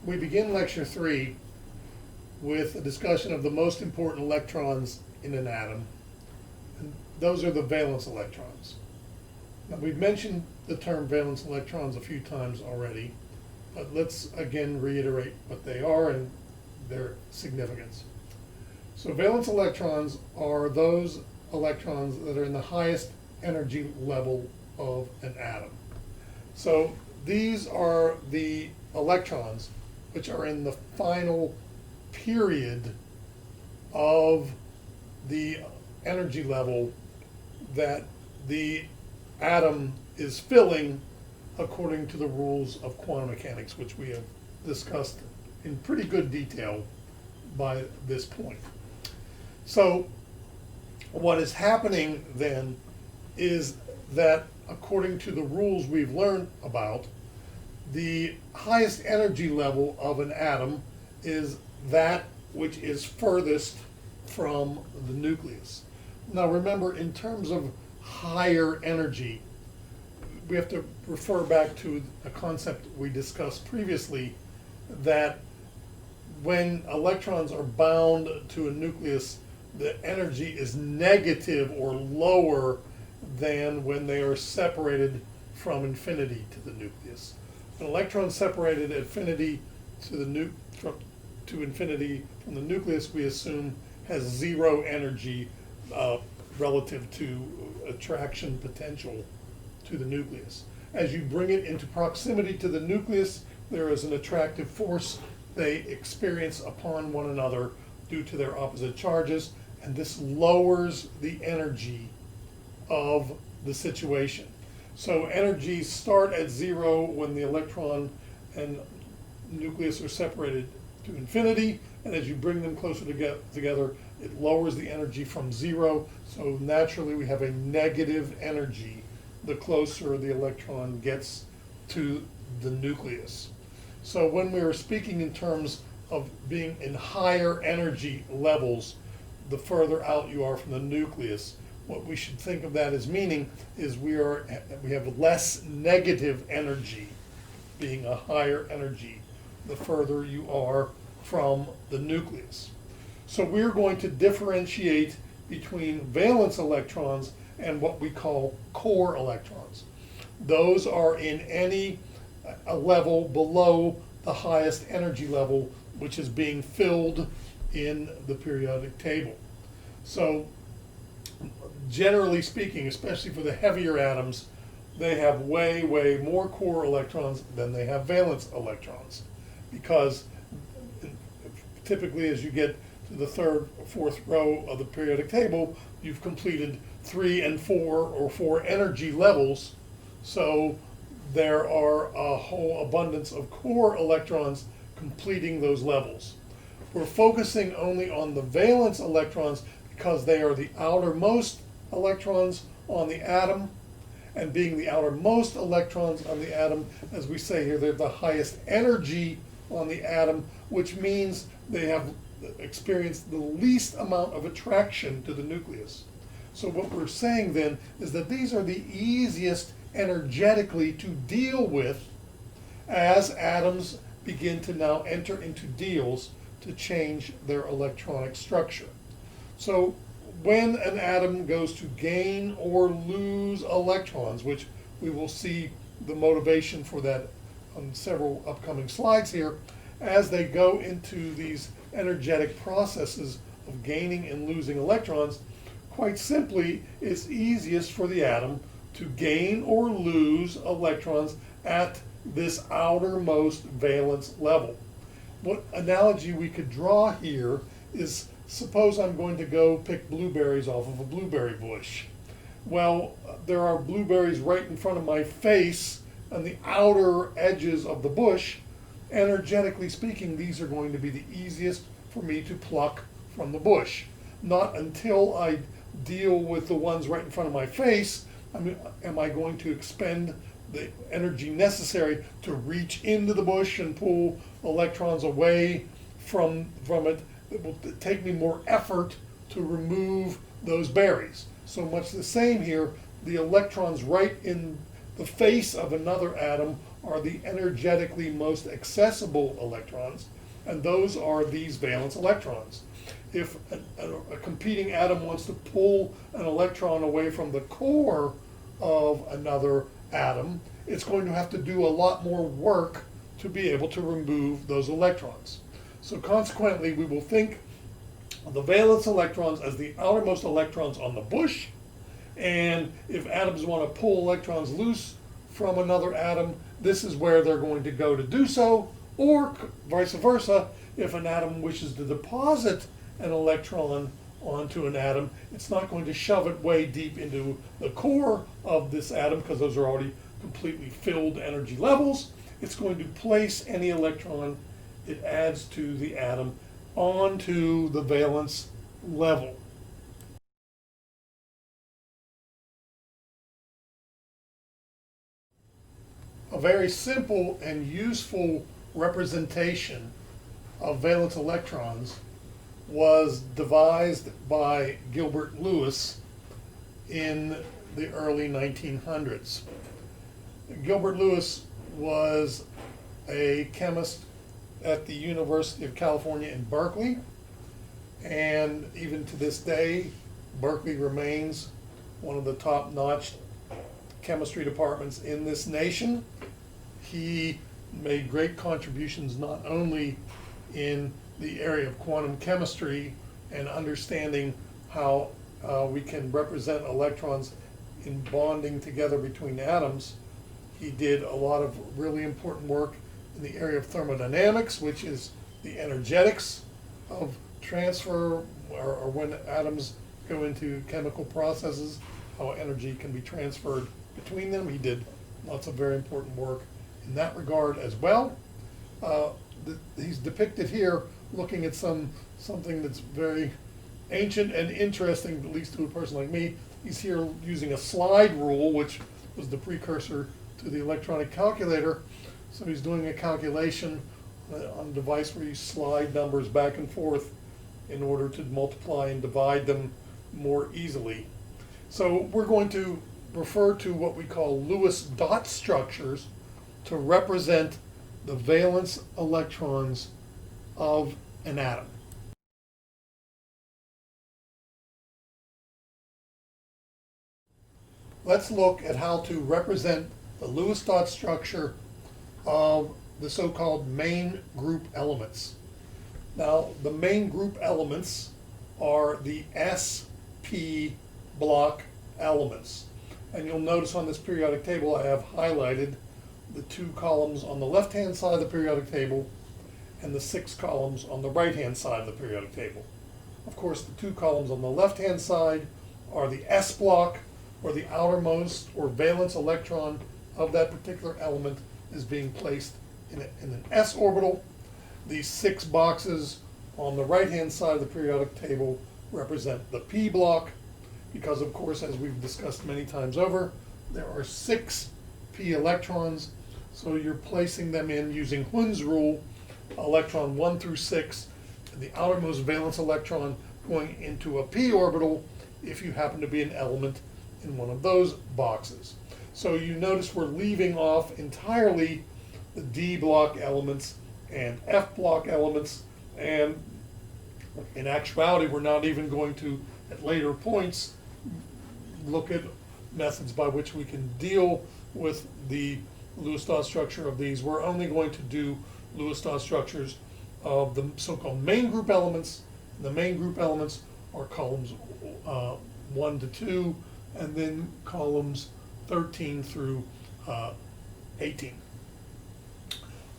We begin lecture 3 with a discussion of the most important electrons in an atom. And those are the valence electrons. Now, we've mentioned the term valence electrons a few times already, but let's again reiterate what they are and their significance. So valence electrons are those electrons that are in the highest energy level of an atom. So these are the electrons which are in the final period of the energy level that the atom is filling according to the rules of quantum mechanics, which we have discussed in pretty good detail by this point. So what is happening then is that according to the rules we've learned about, the highest energy level of an atom is that which is furthest from the nucleus. Now remember, in terms of higher energy, we have to refer back to a concept we discussed previously, that when electrons are bound to a nucleus, the energy is negative or lower than when they are separated from infinity to the nucleus. An electron separated at infinity to infinity from the nucleus, we assume, has zero energy relative to attraction potential to the nucleus. As you bring it into proximity to the nucleus, there is an attractive force they experience upon one another due to their opposite charges, and this lowers the energy of the situation. So energies start at zero when the electron and nucleus are separated to infinity, and as you bring them closer together, it lowers the energy from zero, so naturally we have a negative energy the closer the electron gets to the nucleus. So when we are speaking in terms of being in higher energy levels, the further out you are from the nucleus, what we should think of that as meaning is we have less negative energy, being a higher energy, the further you are from the nucleus. So we're going to differentiate between valence electrons and what we call core electrons. Those are in any level below the highest energy level, which is being filled in the periodic table. So generally speaking, especially for the heavier atoms, they have way, way more core electrons than they have valence electrons, because typically as you get to the third or fourth row of the periodic table, you've completed 3 and 4 or 4 energy levels, so there are a whole abundance of core electrons completing those levels. We're focusing only on the valence electrons because they are the outermost electrons on the atom, and being the outermost electrons on the atom, as we say here, they're the highest energy on the atom, which means they have experienced the least amount of attraction to the nucleus. So what we're saying then is that these are the easiest energetically to deal with as atoms begin to now enter into deals to change their electronic structure. So when an atom goes to gain or lose electrons, which we will see the motivation for that on several upcoming slides here, as they go into these energetic processes of gaining and losing electrons, quite simply, it's easiest for the atom to gain or lose electrons at this outermost valence level. What analogy we could draw here is, suppose I'm going to go pick blueberries off of a blueberry bush. Well, there are blueberries right in front of my face on the outer edges of the bush. Energetically speaking, these are going to be the easiest for me to pluck from the bush. Not until I deal with the ones right in front of my face am I going to expend the energy necessary to reach into the bush and pull electrons away from it. It will take me more effort to remove those berries. So much the same here, the electrons right in the face of another atom are the energetically most accessible electrons, and those are these valence electrons. If a competing atom wants to pull an electron away from the core of another atom, it's going to have to do a lot more work to be able to remove those electrons. So consequently, we will think of the valence electrons as the outermost electrons on the bush, and if atoms want to pull electrons loose from another atom, this is where they're going to go to do so, or vice versa. If an atom wishes to deposit an electron onto an atom, it's not going to shove it way deep into the core of this atom because those are already completely filled energy levels. It's going to place any electron it adds to the atom onto the valence level. A very simple and useful representation of valence electrons was devised by Gilbert Lewis in the early 1900s. Gilbert Lewis was a chemist at the University of California in Berkeley, and even to this day, Berkeley remains one of the top-notch chemistry departments in this nation. He made great contributions not only in the area of quantum chemistry and understanding how we can represent electrons in bonding together between atoms. He did a lot of really important work in the area of thermodynamics, which is the energetics of transfer, or when atoms go into chemical processes, how energy can be transferred between them. He did lots of very important work in that regard as well. He's depicted here looking at something that's very ancient and interesting, at least to a person like me. He's here using a slide rule, which was the precursor to the electronic calculator. So he's doing a calculation on a device where you slide numbers back and forth in order to multiply and divide them more easily. So we're going to refer to what we call Lewis dot structures to represent the valence electrons of an atom. Let's look at how to represent the Lewis dot structure of the so-called main group elements. Now, the main group elements are the sp block elements. And you'll notice on this periodic table I have highlighted the 2 columns on the left-hand side of the periodic table and the 6 columns on the right-hand side of the periodic table. Of course, the 2 columns on the left-hand side are the s block, where the outermost or valence electron of that particular element is being placed in an s orbital. These 6 boxes on the right-hand side of the periodic table represent the p block, because of course, as we've discussed many times over, there are 6 p electrons, so you're placing them in using Hund's rule, electron 1 through 6, and the outermost valence electron going into a p orbital if you happen to be an element in one of those boxes. So you notice we're leaving off entirely the d block elements and f block elements, and in actuality we're not even going to, at later points, look at methods by which we can deal with the Lewis dot structure of these. We're only going to do Lewis dot structures of the so-called main group elements. The main group elements are columns 1 to 2, and then columns 13 through 18.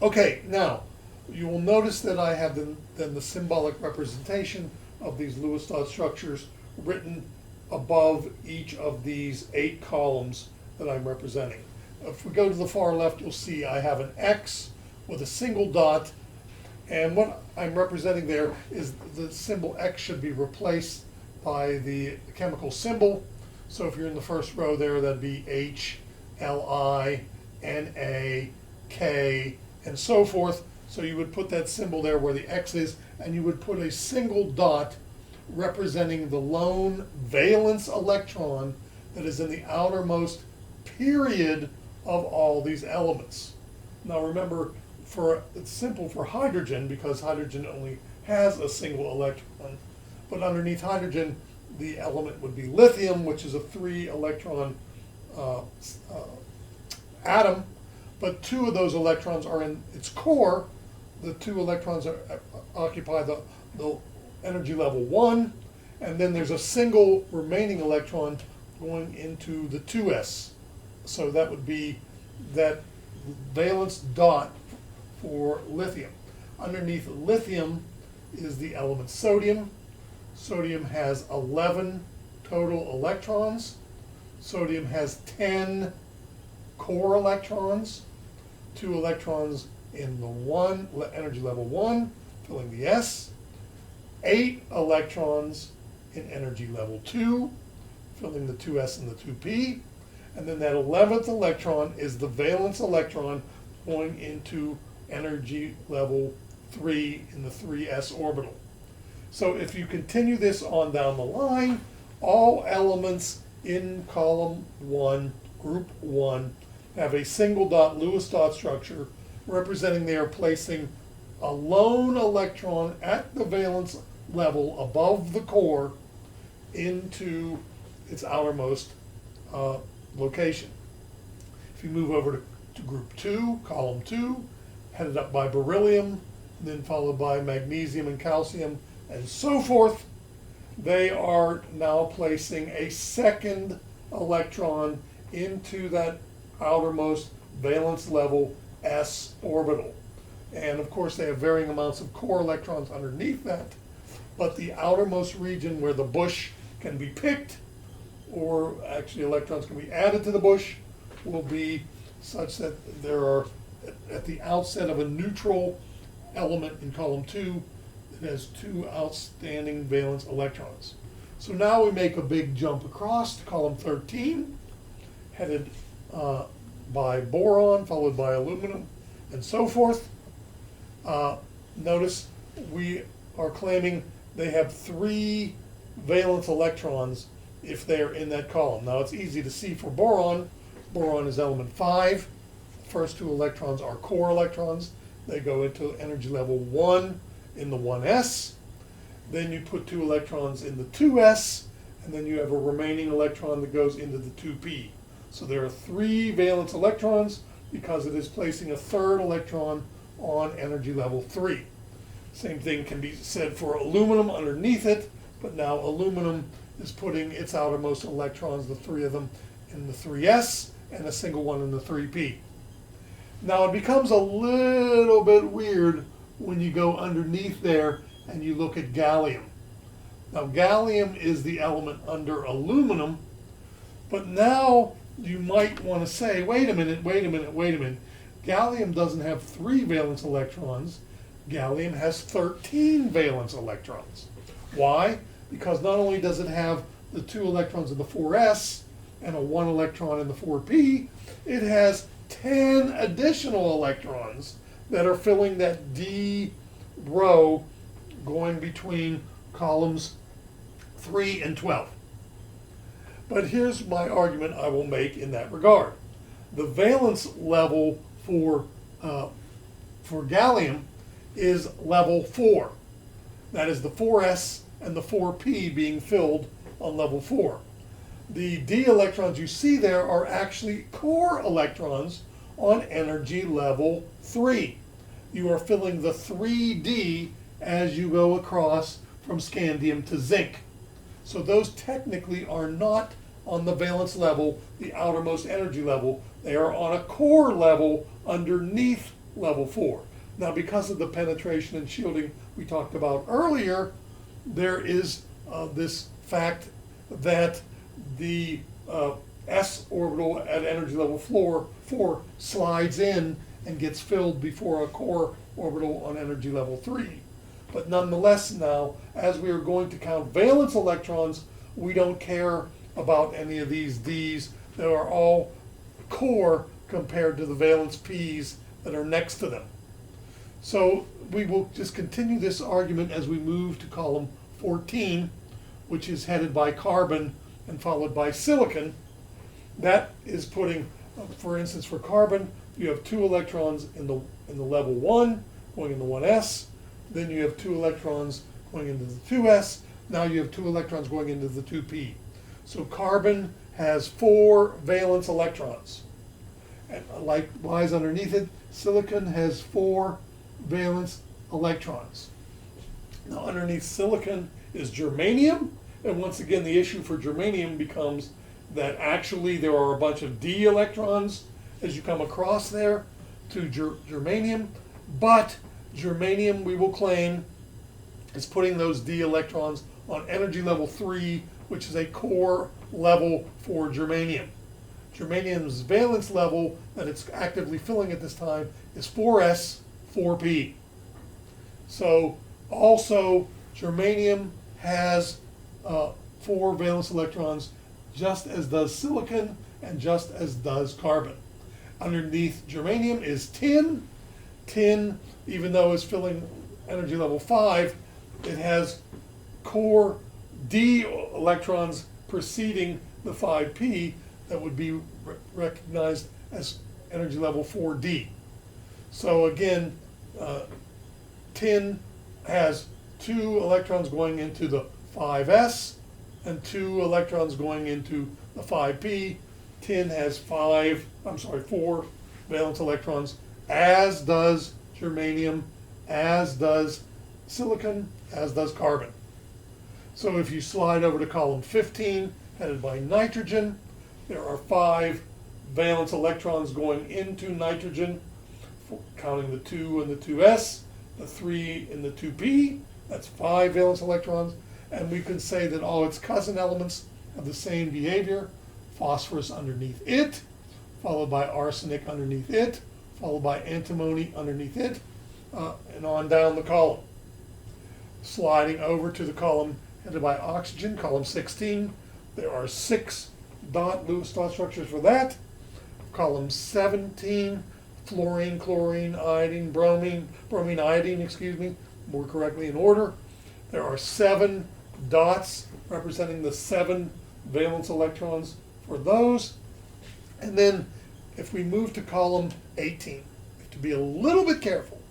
Okay, now you will notice that I have then the symbolic representation of these Lewis dot structures written above each of these 8 columns that I'm representing. If we go to the far left, you'll see I have an X with a single dot, and what I'm representing there is the symbol X should be replaced by the chemical symbol. So if you're in the first row there, that'd be H, Li, Na, K, and so forth. So you would put that symbol there where the X is, and you would put a single dot representing the lone valence electron that is in the outermost period of all these elements. Now remember, it's simple for hydrogen because hydrogen only has a single electron, but underneath hydrogen, the element would be lithium, which is a 3-electron atom, but 2 of those electrons are in its core. The 2 electrons occupy the energy level 1, and then there's a single remaining electron going into the 2s. So that would be that valence dot for lithium. Underneath lithium is the element sodium. Sodium has 11 total electrons. Sodium has 10 core electrons, 2 electrons in the energy level 1, filling the s, 8 electrons in energy level 2, filling the 2s and the 2p, and then that 11th electron is the valence electron going into energy level 3 in the 3s orbital. So if you continue this on down the line, all elements in column 1, group 1, have a single dot Lewis dot structure representing they are placing a lone electron at the valence level above the core into its outermost location. If you move over to group 2, column 2, headed up by beryllium, then followed by magnesium and calcium, and so forth, they are now placing a second electron into that outermost valence level s orbital. And of course they have varying amounts of core electrons underneath that, but the outermost region where the bush can be picked, or actually electrons can be added to the bush, will be such that there are, at the outset of a neutral element in column 2, it has 2 outstanding valence electrons. So now we make a big jump across to column 13, headed by boron, followed by aluminum, and so forth. Notice we are claiming they have 3 valence electrons if they're in that column. Now it's easy to see for boron. Boron is element 5. The first 2 electrons are core electrons. They go into energy level 1 in the 1s. Then you put 2 electrons in the 2s, and then you have a remaining electron that goes into the 2p. So there are 3 valence electrons because it is placing a 3rd electron on energy level 3. Same thing can be said for aluminum underneath it, but now aluminum is putting its outermost electrons, the 3 of them, in the 3s and a single one in the 3p. Now it becomes a little bit weird when you go underneath there and you look at gallium. Now gallium is the element under aluminum, but now you might want to say, wait a minute. Gallium doesn't have 3 valence electrons. Gallium has 13 valence electrons. Why? Because not only does it have the 2 electrons in the 4s and a 1 electron in the 4p, it has 10 additional electrons that are filling that D row going between columns 3 and 12. But here's my argument I will make in that regard. The valence level for gallium is level 4. That is the 4s and the 4p being filled on level 4. The D electrons you see there are actually core electrons on energy level 3. You are filling the 3D as you go across from scandium to zinc. So those technically are not on the valence level, the outermost energy level. They are on a core level underneath level 4. Now because of the penetration and shielding we talked about earlier, there is this fact that the s orbital at energy level 4 slides in and gets filled before a core orbital on energy level 3. But nonetheless now, as we are going to count valence electrons, we don't care about any of these Ds. They are all core compared to the valence Ps that are next to them. So we will just continue this argument as we move to column 14, which is headed by carbon and followed by silicon. That is putting, for instance, for carbon, you have 2 electrons in the level 1 going into 1s. Then you have 2 electrons going into the 2s. Now you have 2 electrons going into the 2p. So carbon has 4 valence electrons. And likewise underneath it, silicon has 4 valence electrons. Now underneath silicon is germanium, and once again the issue for germanium becomes that actually there are a bunch of d electrons as you come across there to germanium, but germanium, we will claim, is putting those d electrons on energy level 3, which is a core level for germanium. Germanium's valence level that it's actively filling at this time is 4s, 4p. So also germanium has 4 valence electrons, just as does silicon and just as does carbon. Underneath germanium is tin. Tin, even though it's filling energy level 5, it has core d electrons preceding the 5p that would be recognized as energy level 4d. So again, tin has 2 electrons going into the 5s and 2 electrons going into the 5p. Tin has 4 valence electrons, as does germanium, as does silicon, as does carbon. So if you slide over to column 15, headed by nitrogen, there are 5 valence electrons going into nitrogen, counting the 2 and the 2s, the 3 and the 2p, that's 5 valence electrons, and we can say that all its cousin elements have the same behavior. Phosphorus underneath it, followed by arsenic underneath it, followed by antimony underneath it, and on down the column. Sliding over to the column headed by oxygen, column 16, there are 6 Lewis dot structures for that. Column 17, fluorine, chlorine, iodine, bromine, iodine, excuse me, more correctly in order. There are 7 dots representing the 7 valence electrons for those. And then if we move to column 18, we have to be a little bit careful.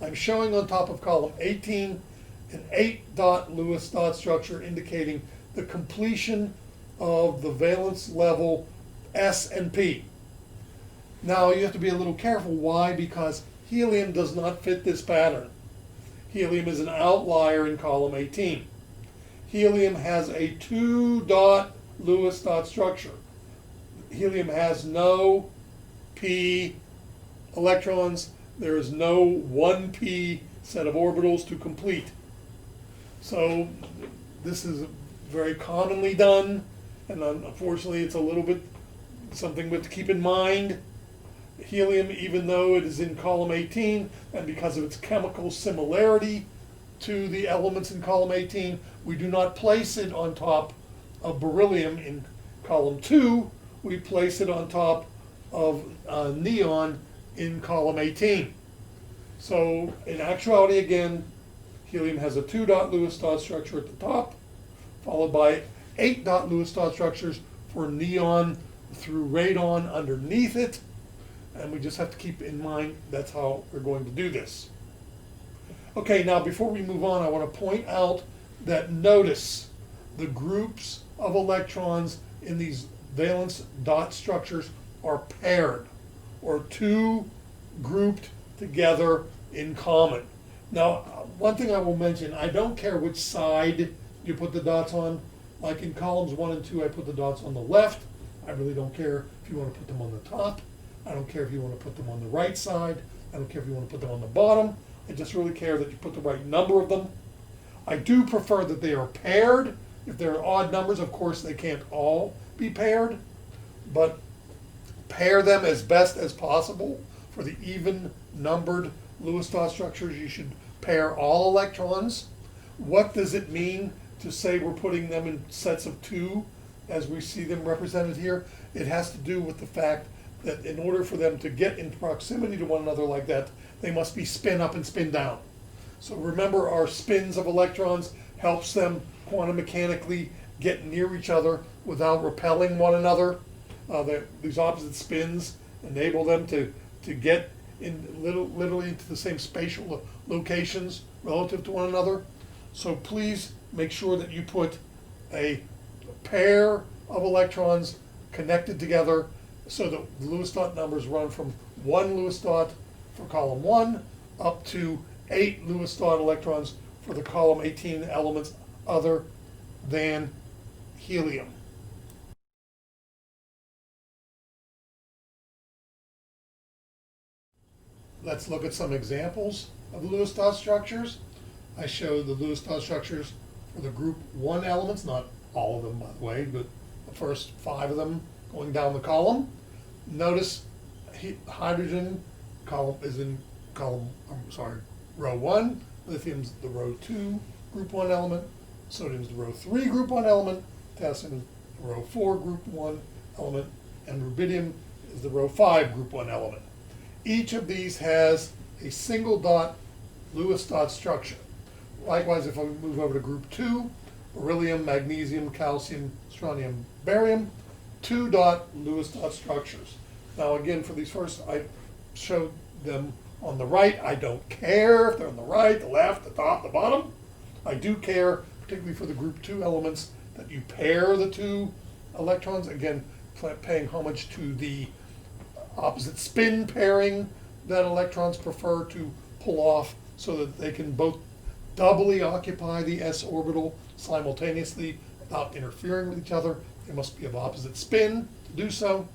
I'm showing on top of column 18 an 8 dot Lewis dot structure indicating the completion of the valence level S and P. Now you have to be a little careful. Why? Because helium does not fit this pattern. Helium is an outlier in column 18. Helium has a 2 dot Lewis dot structure. Helium has no p electrons. There is no 1p set of orbitals to complete. So this is very commonly done, and unfortunately it's a little bit something to keep in mind. Helium, even though it is in column 18, and because of its chemical similarity to the elements in column 18, we do not place it on top of beryllium in column 2. We place it on top of neon in column 18. So in actuality, again, helium has a 2 dot Lewis dot structure at the top, followed by 8 dot Lewis dot structures for neon through radon underneath it. And we just have to keep in mind that's how we're going to do this. Okay, now before we move on, I want to point out that notice the groups of electrons in these valence dot structures are paired, or 2 grouped together in common. Now, one thing I will mention, I don't care which side you put the dots on. Like in columns 1 and 2, I put the dots on the left. I really don't care if you want to put them on the top. I don't care if you want to put them on the right side. I don't care if you want to put them on the bottom. I just really care that you put the right number of them. I do prefer that they are paired. If they're odd numbers, of course, they can't all be paired, but pair them as best as possible. For the even numbered Lewis dot structures, you should pair all electrons. What does it mean to say we're putting them in sets of 2 as we see them represented here? It has to do with the fact that in order for them to get in proximity to one another like that, they must be spin up and spin down. So remember, our spins of electrons helps them quantum mechanically get near each other without repelling one another. These opposite spins enable them to to get in literally into the same spatial locations relative to one another. So please make sure that you put a pair of electrons connected together so that the Lewis dot numbers run from 1 Lewis dot for column 1 up to 8 Lewis dot electrons for the column 18 elements other than helium. Let's look at some examples of Lewis dot structures. I show the Lewis dot structures for the group 1 elements, not all of them by the way, but the first 5 of them going down the column. Notice hydrogen column is in row 1, lithium's the row 2 group 1 element, sodium's the row 3 group 1 element, potassium is the row 4 group 1 element, and rubidium is the row 5 group 1 element. Each of these has a single dot Lewis dot structure. Likewise, if I move over to group 2, beryllium, magnesium, calcium, strontium, barium, 2 dot Lewis dot structures. Now again, for these first, I showed them on the right. I don't care if they're on the right, the left, the top, the bottom. I do care, particularly for the group 2 elements, that you pair the 2 electrons. Again, paying homage to the opposite spin pairing that electrons prefer to pull off so that they can both doubly occupy the s orbital simultaneously without interfering with each other. They must be of opposite spin to do so.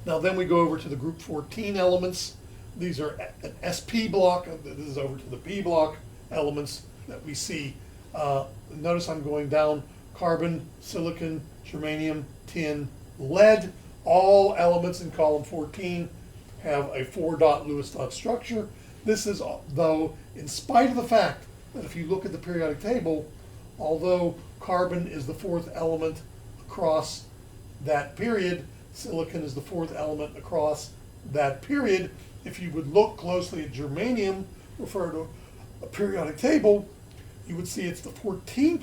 Now then we go over to the group 14 elements. These are an sp block. This is over to the p block elements that we see. Notice I'm going down carbon, silicon, germanium, tin, lead. All elements in column 14 have a 4 dot Lewis dot structure. This is, though, in spite of the fact that if you look at the periodic table, although carbon is the 4th element across that period, silicon is the 4th element across that period. If you would look closely at germanium, refer to a periodic table, you would see it's the 14th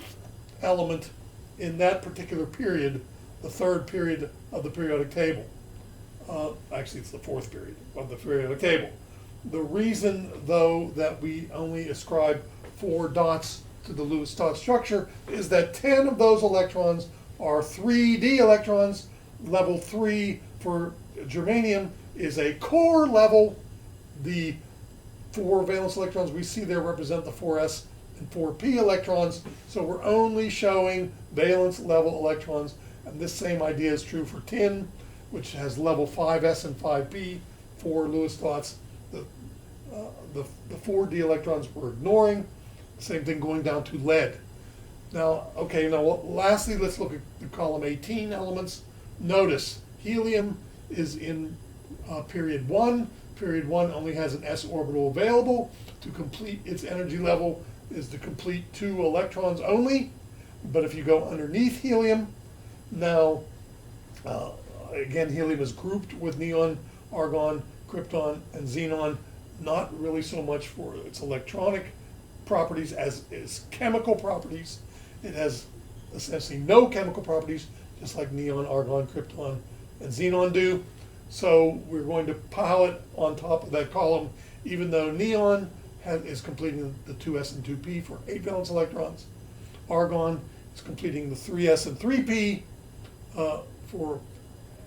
element in that particular period, the 3rd period of the periodic table. Actually, it's the 4th period of the periodic table. The reason, though, that we only ascribe 4 dots to the Lewis dot structure is that 10 of those electrons are 3D electrons. Level 3 for germanium is a core level. The 4 valence electrons we see there represent the 4s and 4p electrons, so we're only showing valence level electrons, and this same idea is true for tin, which has level 5s and 5p, 4 Lewis dots. The 4d electrons we're ignoring. Same thing going down to lead. Now, okay, lastly, let's look at the column 18 elements. Notice helium is in period 1. Period 1 only has an s orbital available. To complete its energy level is to complete 2 electrons only. But if you go underneath helium, now, again, helium is grouped with neon, argon, krypton, and xenon. Not really so much for its electronic properties as its chemical properties. It has essentially no chemical properties, just like neon, argon, krypton, and xenon do. So we're going to pile it on top of that column, even though neon is completing the 2s and 2p for 8 valence electrons. Argon is completing the 3s and 3p for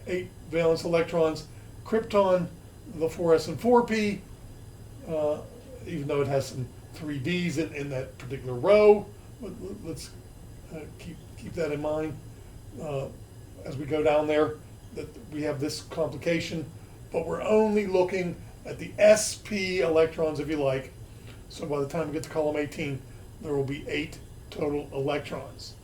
8 valence electrons. Krypton, the 4s and 4p, even though it has some 3ds in that particular row. Let's keep that in mind as we go down there, that we have this complication, but we're only looking at the sp electrons, if you like. So by the time we get to column 18, there will be 8 total electrons.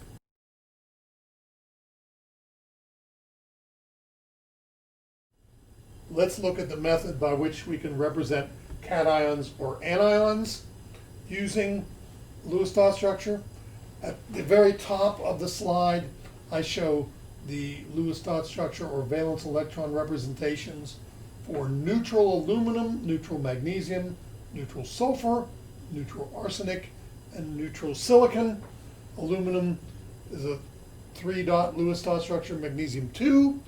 Let's look at the method by which we can represent cations or anions using Lewis dot structure. At the very top of the slide, I show the Lewis dot structure or valence electron representations for neutral aluminum, neutral magnesium, neutral sulfur, neutral arsenic, and neutral silicon. Aluminum is a 3 dot Lewis dot structure, magnesium 2,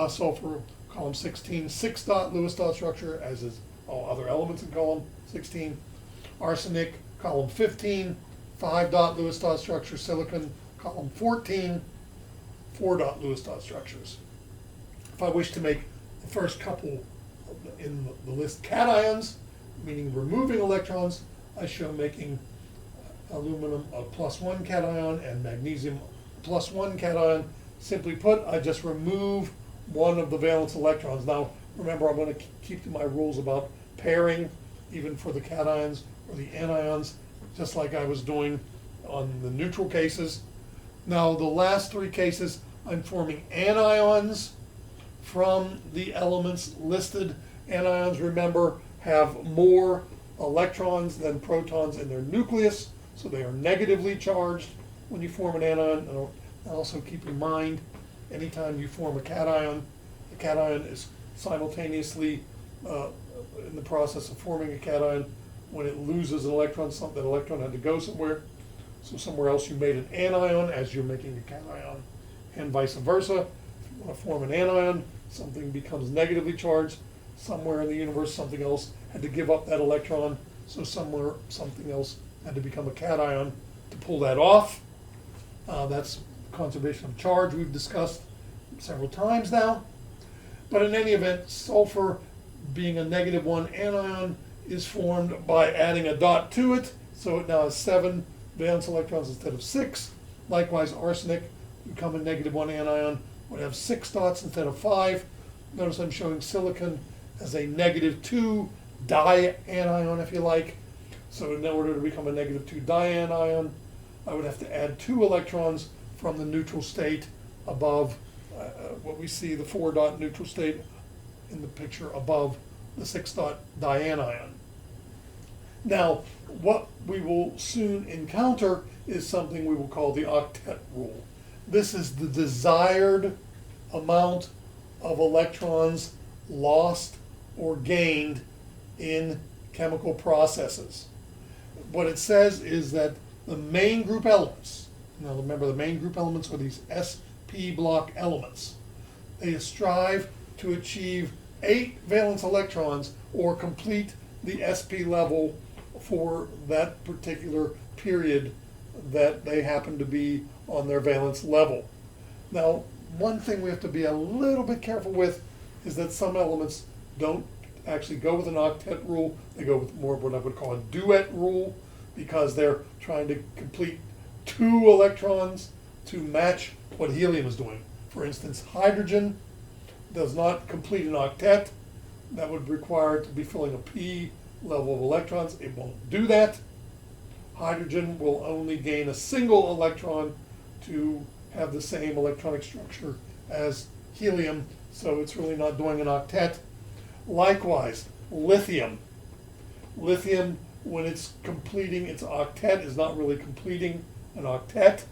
sulfur column 16, 6-dot Lewis dot structure, as is all other elements in column 16. Arsenic, column 15, 5-dot Lewis dot structure. Silicon, column 14, 4-dot Lewis dot structures. If I wish to make the first couple in the list cations, meaning removing electrons, I show making aluminum a +1 cation and magnesium a +1 cation. Simply put, I just remove one of the valence electrons. Now, remember, I'm going to keep to my rules about pairing, even for the cations or the anions, just like I was doing on the neutral cases. Now, the last three cases, I'm forming anions from the elements listed. Anions, remember, have more electrons than protons in their nucleus, so they are negatively charged when you form an anion. And also keep in mind, anytime you form a cation, the cation is simultaneously in the process of forming a cation. When it loses an electron, that electron had to go somewhere. So somewhere else you made an anion as you're making a cation, and vice versa. If you want to form an anion, something becomes negatively charged. Somewhere in the universe, something else had to give up that electron. So somewhere, something else had to become a cation to pull that off. That's conservation of charge we've discussed several times now. But in any event, sulfur, being a -1 anion, is formed by adding a dot to it. So it now has 7 valence electrons instead of 6. Likewise, arsenic, become a -1 anion, would have 6 dots instead of 5. Notice I'm showing silicon as a -2 dianion, if you like. So in order to become a -2 dianion, I would have to add 2 electrons from the neutral state above what we see, the 4-dot neutral state in the picture above the 6-dot dianion. Now, what we will soon encounter is something we will call the octet rule. This is the desired amount of electrons lost or gained in chemical processes. What it says is that the main group elements, now remember the main group elements are these sp block elements, they strive to achieve 8 valence electrons or complete the sp level for that particular period that they happen to be on their valence level. Now, one thing we have to be a little bit careful with is that some elements don't actually go with an octet rule. They go with more of what I would call a duet rule, because they're trying to complete 2 electrons to match what helium is doing. For instance, hydrogen does not complete an octet. That would require it to be filling a p level of electrons. It won't do that. Hydrogen will only gain a single electron to have the same electronic structure as helium, so it's really not doing an octet. Likewise, lithium. Lithium, when it's completing its octet, is not really completing an octet.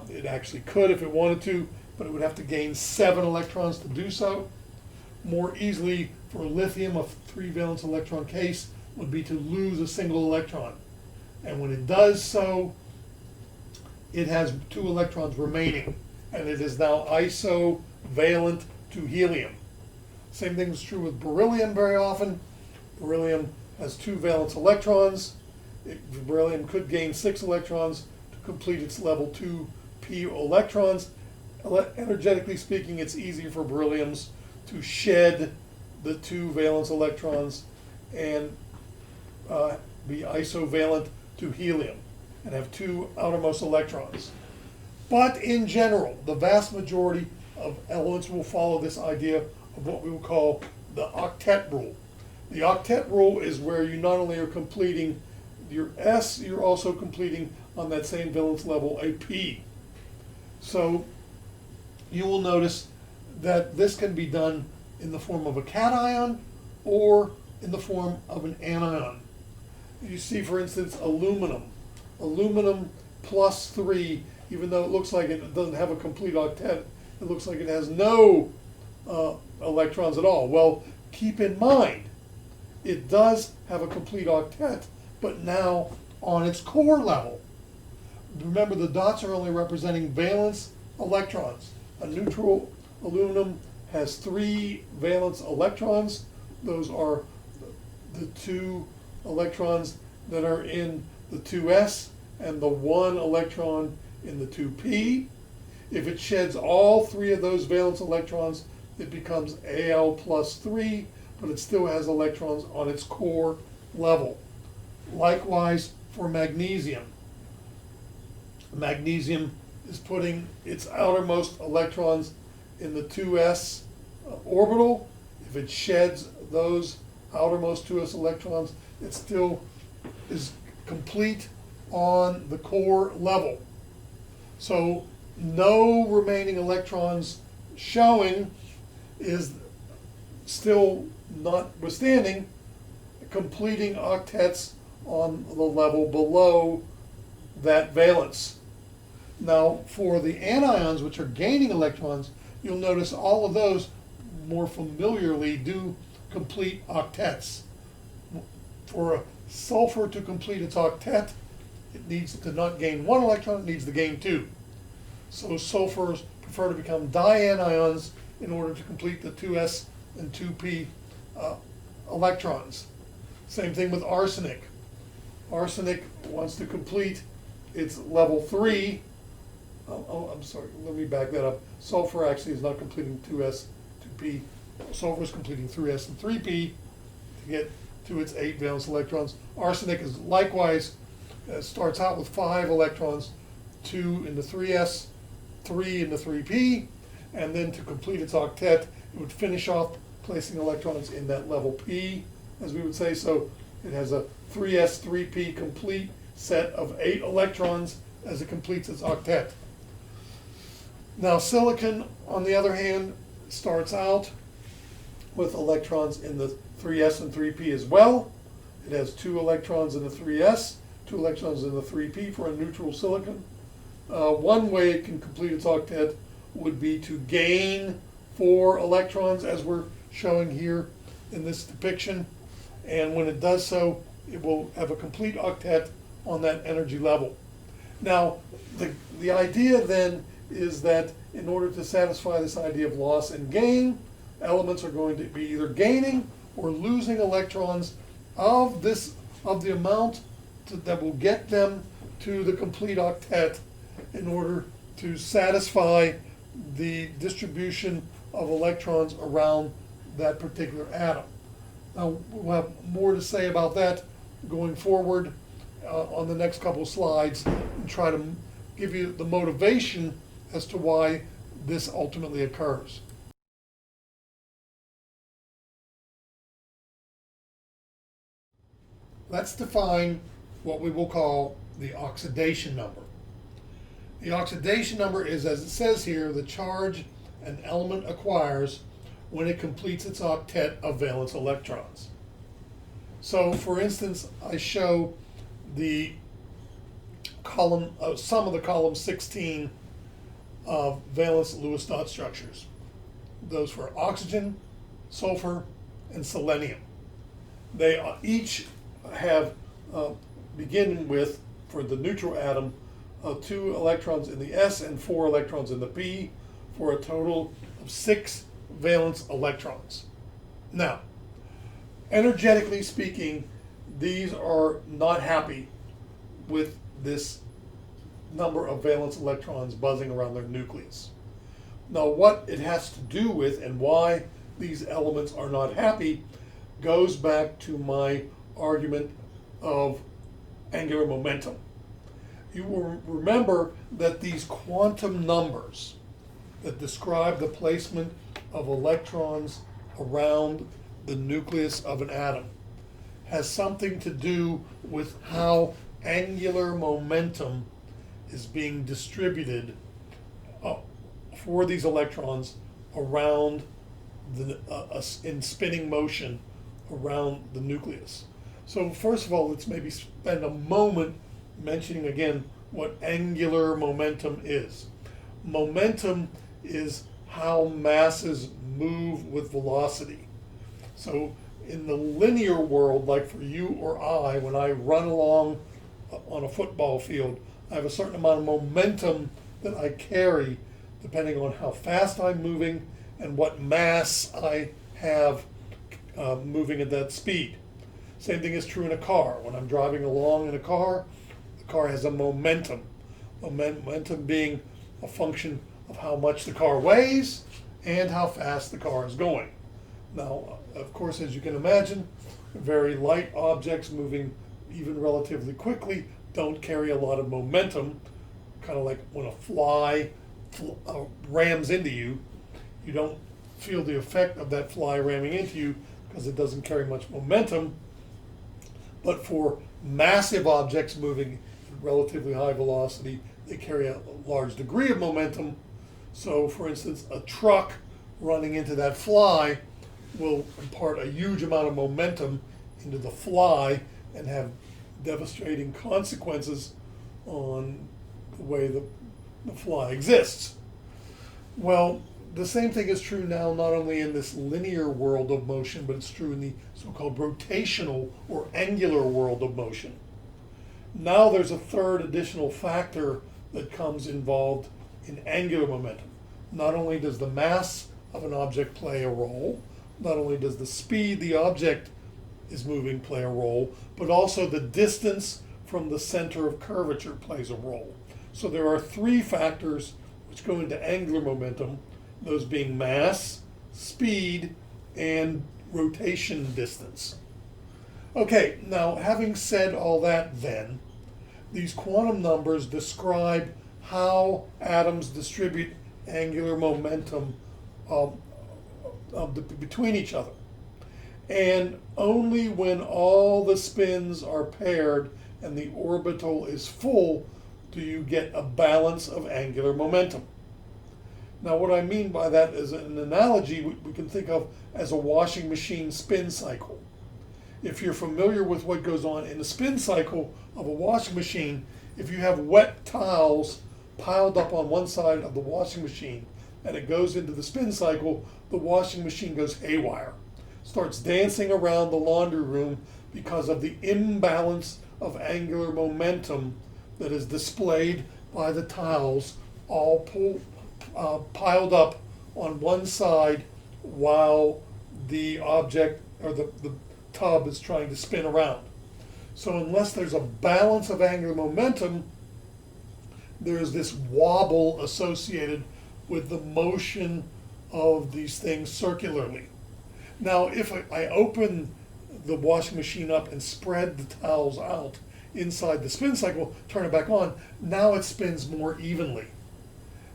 It actually could if it wanted to, but it would have to gain 7 electrons to do so. More easily, for lithium, a 3-valence electron case would be to lose a single electron. And when it does so, it has 2 electrons remaining, and it is now isovalent to helium. Same thing is true with beryllium very often. Beryllium has 2 valence electrons. Beryllium could gain 6 electrons to complete its level 2p electrons. Energetically speaking, it's easier for berylliums to shed the 2 valence electrons and be isovalent to helium and have 2 outermost electrons. But in general, the vast majority of elements will follow this idea of what we will call the octet rule. The octet rule is where you not only are completing your S, you're also completing on that same valence level a P. So you will notice that this can be done in the form of a cation or in the form of an anion. You see, for instance, aluminum. Aluminum +3, even though it looks like it doesn't have a complete octet, it looks like it has no electrons at all. Well, keep in mind, it does have a complete octet, but now on its core level. Remember, the dots are only representing valence electrons. A neutral aluminum has 3 valence electrons. Those are the 2 electrons that are in the 2s and the 1 electron in the 2p. If it sheds all 3 of those valence electrons, it becomes Al plus 3, but it still has electrons on its core level. Likewise for magnesium. Magnesium is putting its outermost electrons in the 2s orbital. If it sheds those outermost 2s electrons, it still is complete on the core level. So no remaining electrons showing is still notwithstanding completing octets on the level below that valence. Now for the anions, which are gaining electrons, you'll notice all of those more familiarly do complete octets. For a sulfur to complete its octet, it needs to not gain 1 electron, it needs to gain 2. So sulfurs prefer to become dianions in order to complete the 2s and 2p electrons. Same thing with arsenic. Arsenic wants to complete its level 3. I'm sorry, let me back that up. Sulfur actually is not completing 2s, 2p. Sulfur is completing 3s and 3p to get to its 8 valence electrons. Arsenic is likewise, starts out with 5 electrons, 2 in the 3s, 3 in the 3p, and then to complete its octet, it would finish off placing electrons in that level p, as we would say. So it has a 3s, 3p complete set of 8 electrons as it completes its octet. Now silicon, on the other hand, starts out with electrons in the 3s and 3p as well. It has 2 electrons in the 3s, 2 electrons in the 3p for a neutral silicon. One way it can complete its octet would be to gain 4 electrons, as we're showing here in this depiction. And when it does so, it will have a complete octet on that energy level. Now, the idea then is that in order to satisfy this idea of loss and gain, elements are going to be either gaining or losing electrons of the amount that will get them to the complete octet in order to satisfy the distribution of electrons around that particular atom. Now, we'll have more to say about that going forward on the next couple of slides, and try to give you the motivation as to why this ultimately occurs. Let's define what we will call the oxidation number. The oxidation number is, as it says here, the charge an element acquires when it completes its octet of valence electrons. So, for instance, I show the column, sum of the column 16 of valence Lewis dot structures. Those for oxygen, sulfur, and selenium. They each have, begin with, for the neutral atom, 2 electrons in the s and 4 electrons in the p, for a total of 6 valence electrons. Now, energetically speaking, these are not happy with this number of valence electrons buzzing around their nucleus. Now, what it has to do with and why these elements are not happy goes back to my argument of angular momentum. You will remember that these quantum numbers that describe the placement of electrons around the nucleus of an atom has something to do with how angular momentum is being distributed for these electrons around in spinning motion around the nucleus. So first of all, let's maybe spend a moment mentioning again what angular momentum is. Momentum is how masses move with velocity. So in the linear world, like for you or I, when I run along on a football field, I have a certain amount of momentum that I carry depending on how fast I'm moving and what mass I have moving at that speed. Same thing is true in a car. When I'm driving along in a car, the car has a momentum. Momentum being a function of how much the car weighs and how fast the car is going. Now, of course, as you can imagine, very light objects moving even relatively quickly don't carry a lot of momentum. Kind of like when a fly rams into you, you don't feel the effect of that fly ramming into you because it doesn't carry much momentum. But for massive objects moving at relatively high velocity, they carry a large degree of momentum. So, for instance, a truck running into that fly will impart a huge amount of momentum into the fly and have devastating consequences on the way the fly exists. Well, the same thing is true now not only in this linear world of motion, but it's true in the so-called rotational or angular world of motion. Now there's a third additional factor that comes involved in angular momentum. Not only does the mass of an object play a role, not only does the speed the object is moving play a role, but also the distance from the center of curvature plays a role. So there are three factors which go into angular momentum, those being mass, speed, and rotation distance. Okay, now having said all that then, these quantum numbers describe how atoms distribute angular momentum between each other. And only when all the spins are paired and the orbital is full do you get a balance of angular momentum. Now what I mean by that is an analogy we can think of as a washing machine spin cycle. If you're familiar with what goes on in the spin cycle of a washing machine, if you have wet towels piled up on one side of the washing machine and it goes into the spin cycle, the washing machine goes haywire, starts dancing around the laundry room because of the imbalance of angular momentum that is displayed by the towels all piled up on one side while the object or the tub is trying to spin around. So unless there's a balance of angular momentum, there's this wobble associated with the motion of these things circularly. Now, if I open the washing machine up and spread the towels out inside the spin cycle, turn it back on, now it spins more evenly.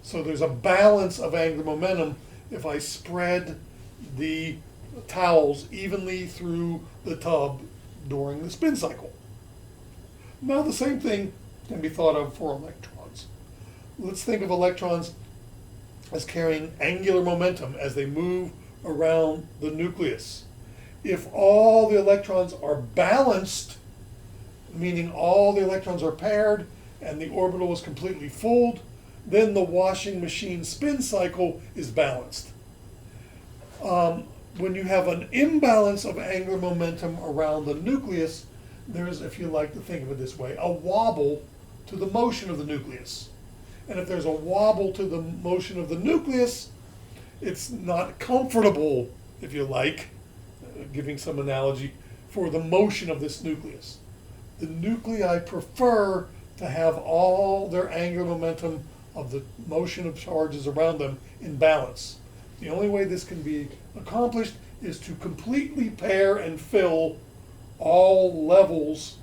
So there's a balance of angular momentum if I spread the towels evenly through the tub during the spin cycle. Now the same thing can be thought of for electrons. Let's think of electrons as carrying angular momentum as they move around the nucleus. If all the electrons are balanced, meaning all the electrons are paired and the orbital is completely full, then the washing machine spin cycle is balanced. When you have an imbalance of angular momentum around the nucleus, there's, if you like to think of it this way, a wobble to the motion of the nucleus. And if there's a wobble to the motion of the nucleus, it's not comfortable, if you like, giving some analogy, for the motion of this nucleus. The nuclei prefer to have all their angular momentum of the motion of charges around them in balance. The only way this can be accomplished is to completely pair and fill all levels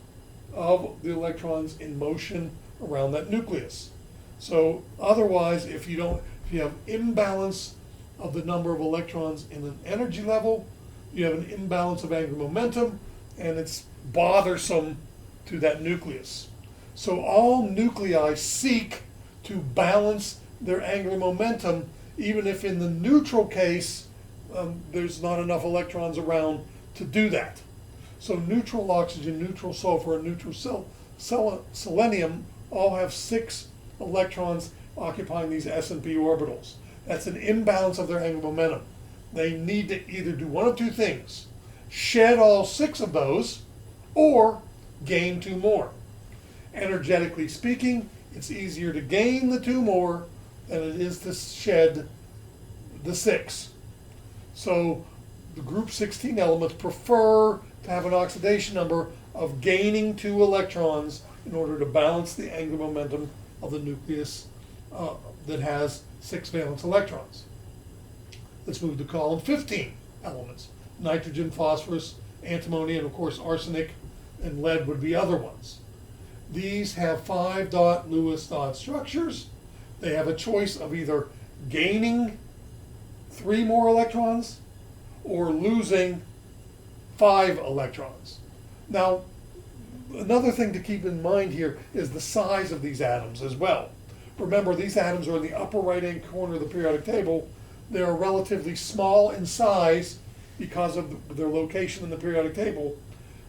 of the electrons in motion around that nucleus. So otherwise, if you have imbalance of the number of electrons in an energy level, you have an imbalance of angular momentum, and it's bothersome to that nucleus. So all nuclei seek to balance their angular momentum, even if in the neutral case, there's not enough electrons around to do that. So neutral oxygen, neutral sulfur, and neutral selenium all have 6 electrons occupying these s and p orbitals. That's an imbalance of their angular momentum. They need to either do one of two things: shed all 6 of those, or gain 2 more. Energetically speaking, it's easier to gain the 2 more than it is to shed the 6. So the group 16 elements prefer to have an oxidation number of gaining 2 electrons in order to balance the angular momentum of the nucleus that has 6 valence electrons. Let's move to column 15 elements. Nitrogen, phosphorus, antimony, and of course arsenic and lead would be other ones. These have 5 Lewis dot structures. They have a choice of either gaining 3 more electrons or losing 5 electrons. Now, another thing to keep in mind here is the size of these atoms as well. Remember, these atoms are in the upper right-hand corner of the periodic table. They are relatively small in size because of their location in the periodic table.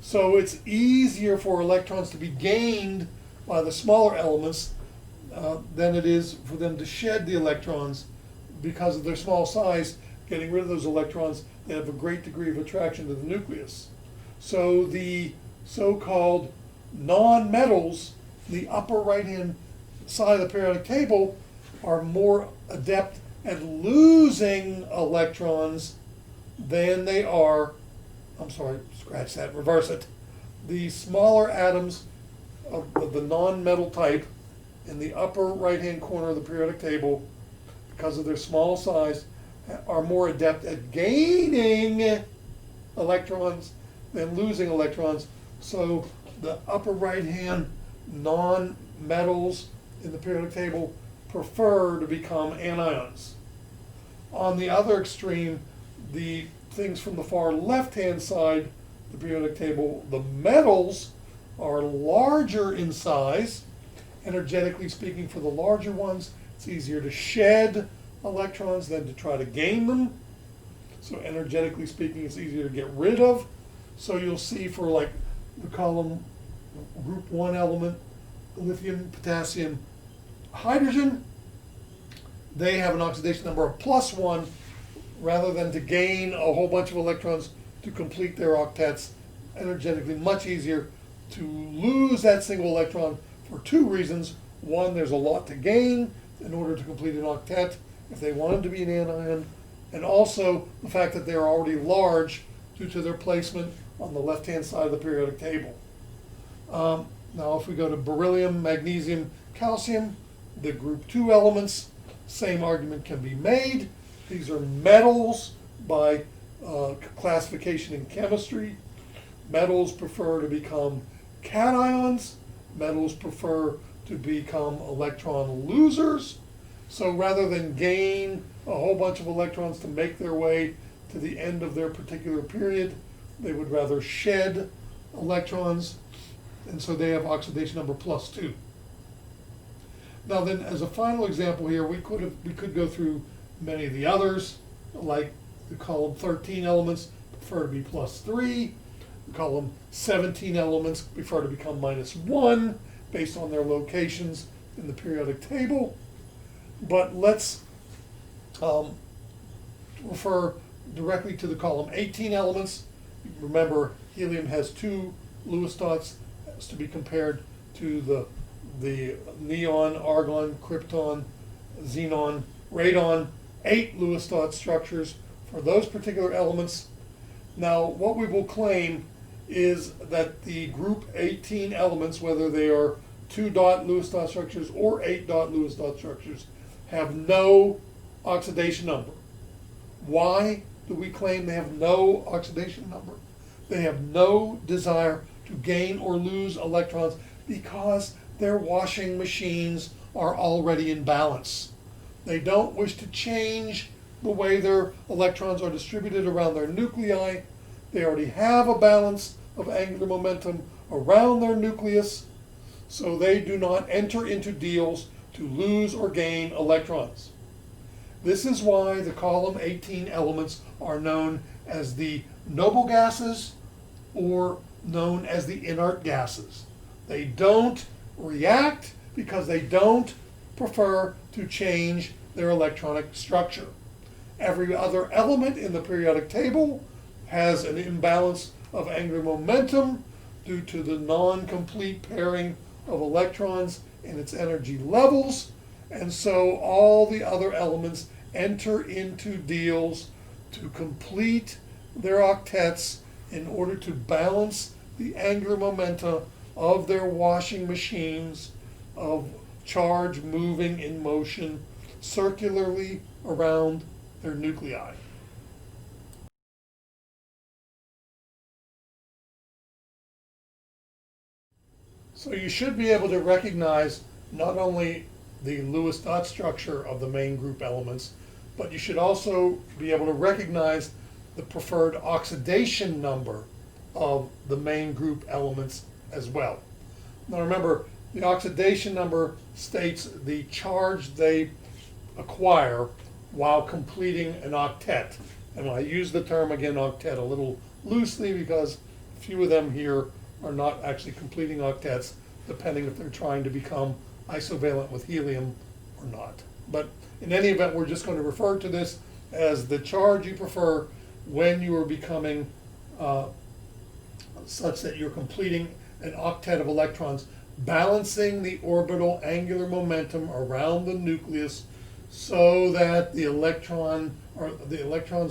So it's easier for electrons to be gained by the smaller elements than it is for them to shed the electrons because of their small size. Getting rid of those electrons, they have a great degree of attraction to the nucleus. So the so-called non-metals, the upper right-hand side of the periodic table, are more adept at losing electrons than they are, I'm sorry, scratch that, reverse it. The smaller atoms of the non-metal type in the upper right-hand corner of the periodic table, because of their small size, are more adept at gaining electrons than losing electrons. So the upper right-hand non-metals in the periodic table prefer to become anions. On the other extreme, the things from the far left-hand side of the periodic table, the metals, are larger in size. Energetically speaking, for the larger ones, it's easier to shed electrons than to try to gain them. So energetically speaking, it's easier to get rid of. So you'll see for like the column group 1 element, lithium, potassium, hydrogen, they have an oxidation number of +1 rather than to gain a whole bunch of electrons to complete their octets. Energetically much easier to lose that single electron for 2 reasons. One, there's a lot to gain in order to complete an octet if they wanted to be an anion, and also the fact that they're already large due to their placement on the left-hand side of the periodic table. Now if we go to beryllium, magnesium, calcium, the group 2 elements, same argument can be made. These are metals by classification in chemistry. Metals prefer to become cations. Metals prefer to become electron losers. So rather than gain a whole bunch of electrons to make their way to the end of their particular period, they would rather shed electrons, and so they have oxidation number +2. Now then, as a final example here, we could go through many of the others, like the column 13 elements prefer to be +3. The column 17 elements prefer to become -1 based on their locations in the periodic table. But let's refer directly to the column 18 elements. Remember, helium has 2 Lewis dots, as to be compared to the neon, argon, krypton, xenon, radon, 8 Lewis dot structures for those particular elements. Now, what we will claim is that the group 18 elements, whether they are 2 Lewis dot structures or 8 Lewis dot structures, have no oxidation number. Why do we claim they have no oxidation number? They have no desire to gain or lose electrons because their washing machines are already in balance. They don't wish to change the way their electrons are distributed around their nuclei. They already have a balance of angular momentum around their nucleus, so they do not enter into deals to lose or gain electrons. This is why the column 18 elements are known as the noble gases or known as the inert gases. They don't react because they don't prefer to change their electronic structure. Every other element in the periodic table has an imbalance of angular momentum due to the non-complete pairing of electrons in its energy levels, and so all the other elements enter into deals to complete their octets in order to balance the angular momenta of their washing machines of charge moving in motion circularly around their nuclei. So you should be able to recognize not only the Lewis dot structure of the main group elements, but you should also be able to recognize the preferred oxidation number of the main group elements as well. Now remember, the oxidation number states the charge they acquire while completing an octet. And I use the term, again, octet a little loosely because a few of them here are not actually completing octets, depending if they're trying to become isovalent with helium or not. But in any event, we're just going to refer to this as the charge you prefer when you are becoming such that you're completing an octet of electrons, balancing the orbital angular momentum around the nucleus so that the electrons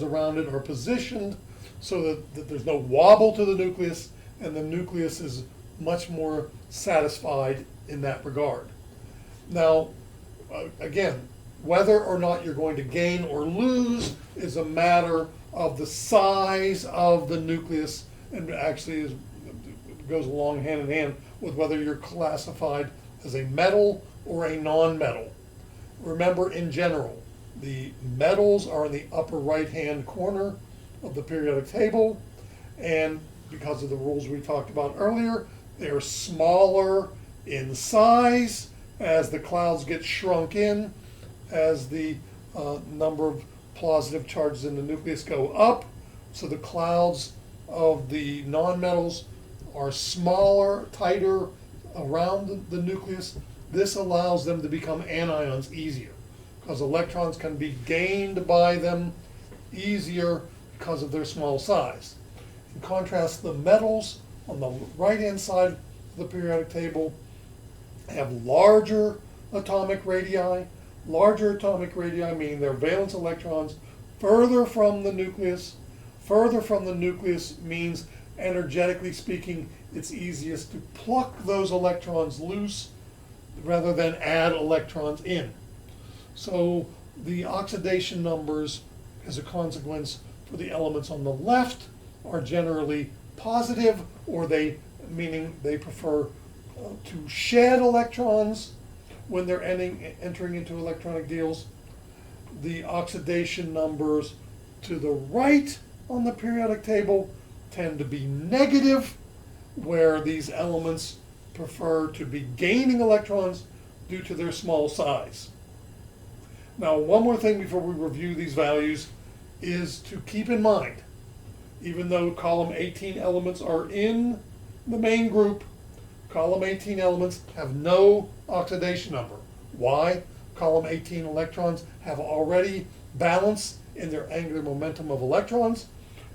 around it are positioned so that there's no wobble to the nucleus, and the nucleus is much more satisfied in that regard. Now, again, whether or not you're going to gain or lose is a matter of the size of the nucleus, and actually goes along hand in hand with whether you're classified as a metal or a non-metal. Remember, in general, the metals are in the upper right-hand corner of the periodic table, and because of the rules we talked about earlier, they are smaller in size as the clouds get shrunk in, as the number of positive charges in the nucleus go up. So the clouds of the nonmetals are smaller, tighter around the nucleus. This allows them to become anions easier because electrons can be gained by them easier because of their small size. In contrast, the metals on the right-hand side of the periodic table have larger atomic radii. Larger atomic radii mean their valence electrons further from the nucleus. Further from the nucleus means, energetically speaking, it's easiest to pluck those electrons loose rather than add electrons in. So the oxidation numbers, as a consequence, for the elements on the left are generally positive, or meaning they prefer to shed electrons when they're entering into electronic deals. The oxidation numbers to the right on the periodic table tend to be negative, where these elements prefer to be gaining electrons due to their small size. Now, one more thing before we review these values is to keep in mind, even though column 18 elements are in the main group, column 18 elements have no oxidation number. Why? Column 18 electrons have already balanced in their angular momentum of electrons.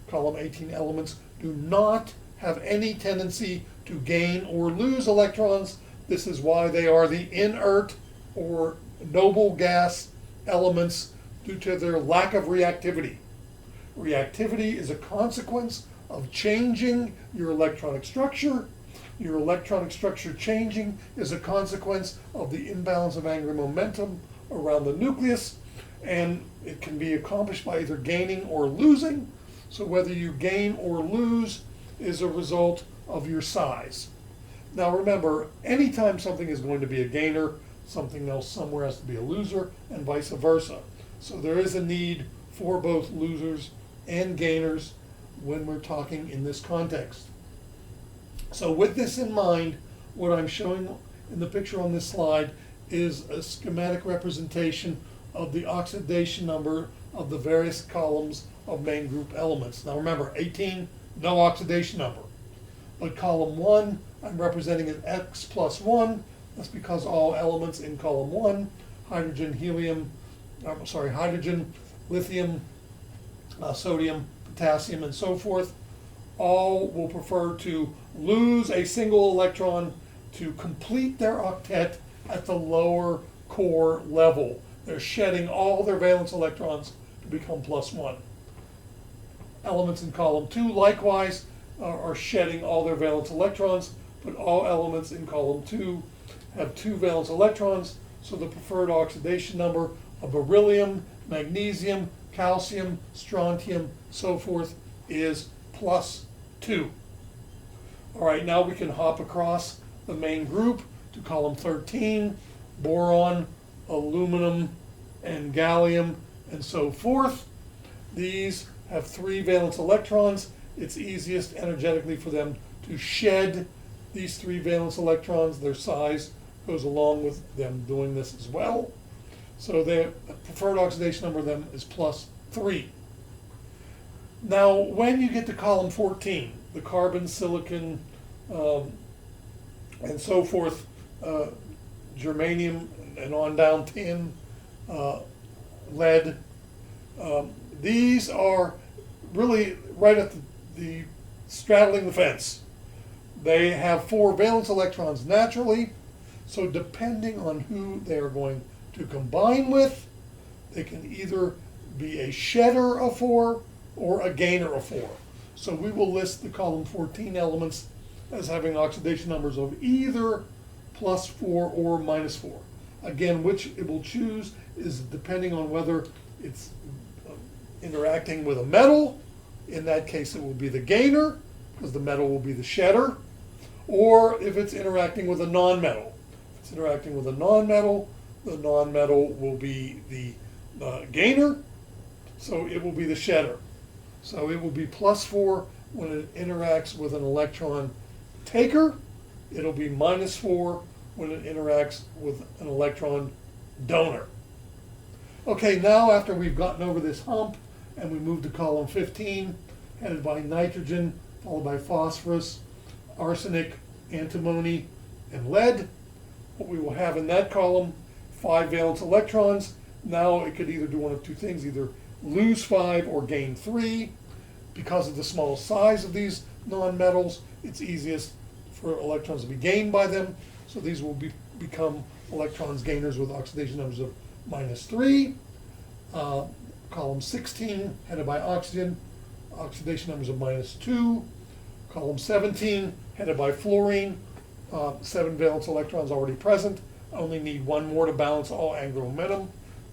Column 18 elements do not have any tendency to gain or lose electrons. This is why they are the inert or noble gas elements due to their lack of reactivity. Reactivity is a consequence of changing your electronic structure. Your electronic structure changing is a consequence of the imbalance of angular momentum around the nucleus, and it can be accomplished by either gaining or losing. So whether you gain or lose is a result of your size. Now remember, anytime something is going to be a gainer, something else somewhere has to be a loser, and vice versa. So there is a need for both losers and gainers when we're talking in this context. So with this in mind, what I'm showing in the picture on this slide is a schematic representation of the oxidation number of the various columns of main group elements. Now remember, 18, no oxidation number. But column 1, I'm representing as X plus 1. That's because all elements in column 1, hydrogen, lithium, sodium, potassium, and so forth, all will prefer to lose a single electron to complete their octet at the lower core level. They're shedding all their valence electrons to become +1. Elements in column 2 likewise are shedding all their valence electrons, but all elements in column 2 have 2 valence electrons, so the preferred oxidation number of beryllium, magnesium, calcium, strontium, so forth is +2. All right, now we can hop across the main group to column 13, boron, aluminum, and gallium, and so forth. These have 3 valence electrons. It's easiest energetically for them to shed these 3 valence electrons. Their size goes along with them doing this as well. So the preferred oxidation number of them is +3. Now, when you get to column 14, the carbon, silicon, and so forth, germanium and on down, tin, lead, these are really right at the straddling the fence. They have 4 valence electrons naturally, so depending on who they are going to combine with, they can either be a shedder of 4 or a gainer of 4. So we will list the column 14 elements as having oxidation numbers of either +4 or -4. Again, which it will choose is depending on whether it's interacting with a metal. In that case, it will be the gainer, because the metal will be the shedder, or if it's interacting with a non-metal. If it's interacting with a non-metal, the non-metal will be the gainer, so it will be the shedder. So it will be +4 when it interacts with an electron taker. It'll be -4 when it interacts with an electron donor. Okay, now after we've gotten over this hump and we move to column 15, headed by nitrogen, followed by phosphorus, arsenic, antimony, and lead, what we will have in that column, 5 valence electrons. Now it could either do one of 2 things, either lose 5 or gain 3. Because of the small size of these nonmetals, it's easiest for electrons to be gained by them. So these will become electrons gainers with oxidation numbers of -3. Column 16, headed by oxygen, oxidation numbers of -2. Column 17, headed by fluorine, 7 valence electrons already present. Only need 1 more to balance all angular momentum.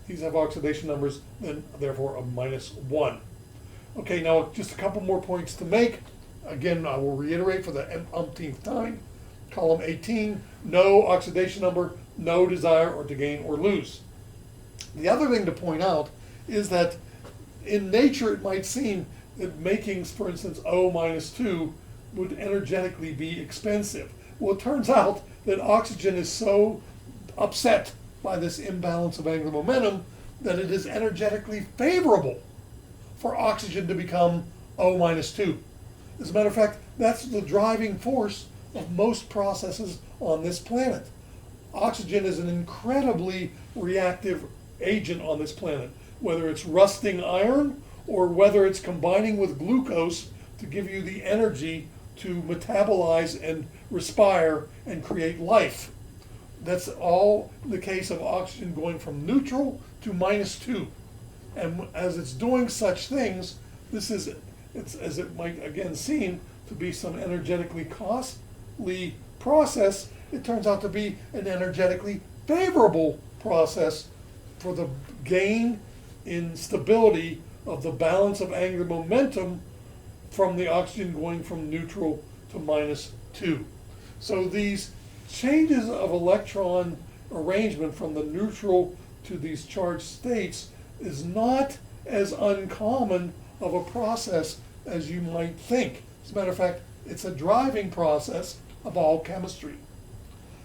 These have oxidation numbers, then therefore of -1. Okay, now just a couple more points to make. Again, I will reiterate for the umpteenth time. Column 18, no oxidation number, no desire or to gain or lose. The other thing to point out is that in nature it might seem that making, for instance, O-2 would energetically be expensive. Well, it turns out that oxygen is so upset by this imbalance of angular momentum that it is energetically favorable for oxygen to become O-2. As a matter of fact, that's the driving force of most processes on this planet. Oxygen is an incredibly reactive agent on this planet, whether it's rusting iron or whether it's combining with glucose to give you the energy to metabolize and respire and create life. That's all the case of oxygen going from neutral to -2. And as it's doing such things, it's as it might again seem to be some energetically costly process, it turns out to be an energetically favorable process for the gain in stability of the balance of angular momentum from the oxygen going from neutral to -2. So these changes of electron arrangement from the neutral to these charged states is not as uncommon of a process as you might think. As a matter of fact, it's a driving process of all chemistry.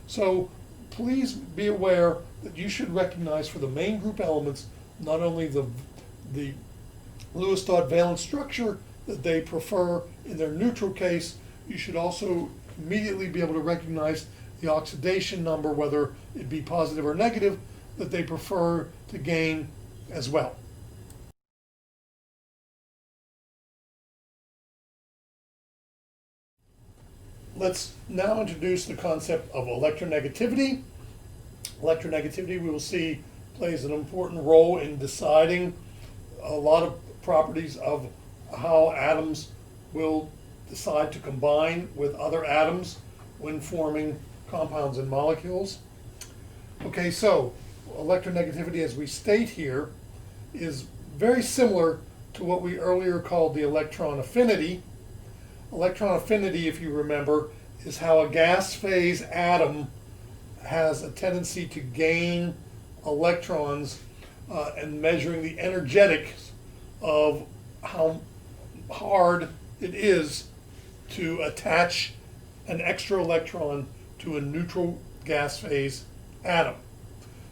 So please be aware that you should recognize for the main group elements not only the Lewis-Dot valence structure that they prefer in their neutral case, you should also immediately be able to recognize the oxidation number, whether it be positive or negative, that they prefer to gain as well. Let's now introduce the concept of electronegativity. Electronegativity, we will see plays an important role in deciding a lot of properties of how atoms will decide to combine with other atoms when forming compounds and molecules. Okay, so electronegativity, as we state here, is very similar to what we earlier called the electron affinity. Electron affinity, if you remember, is how a gas phase atom has a tendency to gain electrons and measuring the energetics of how hard it is to attach an extra electron to a neutral gas phase atom.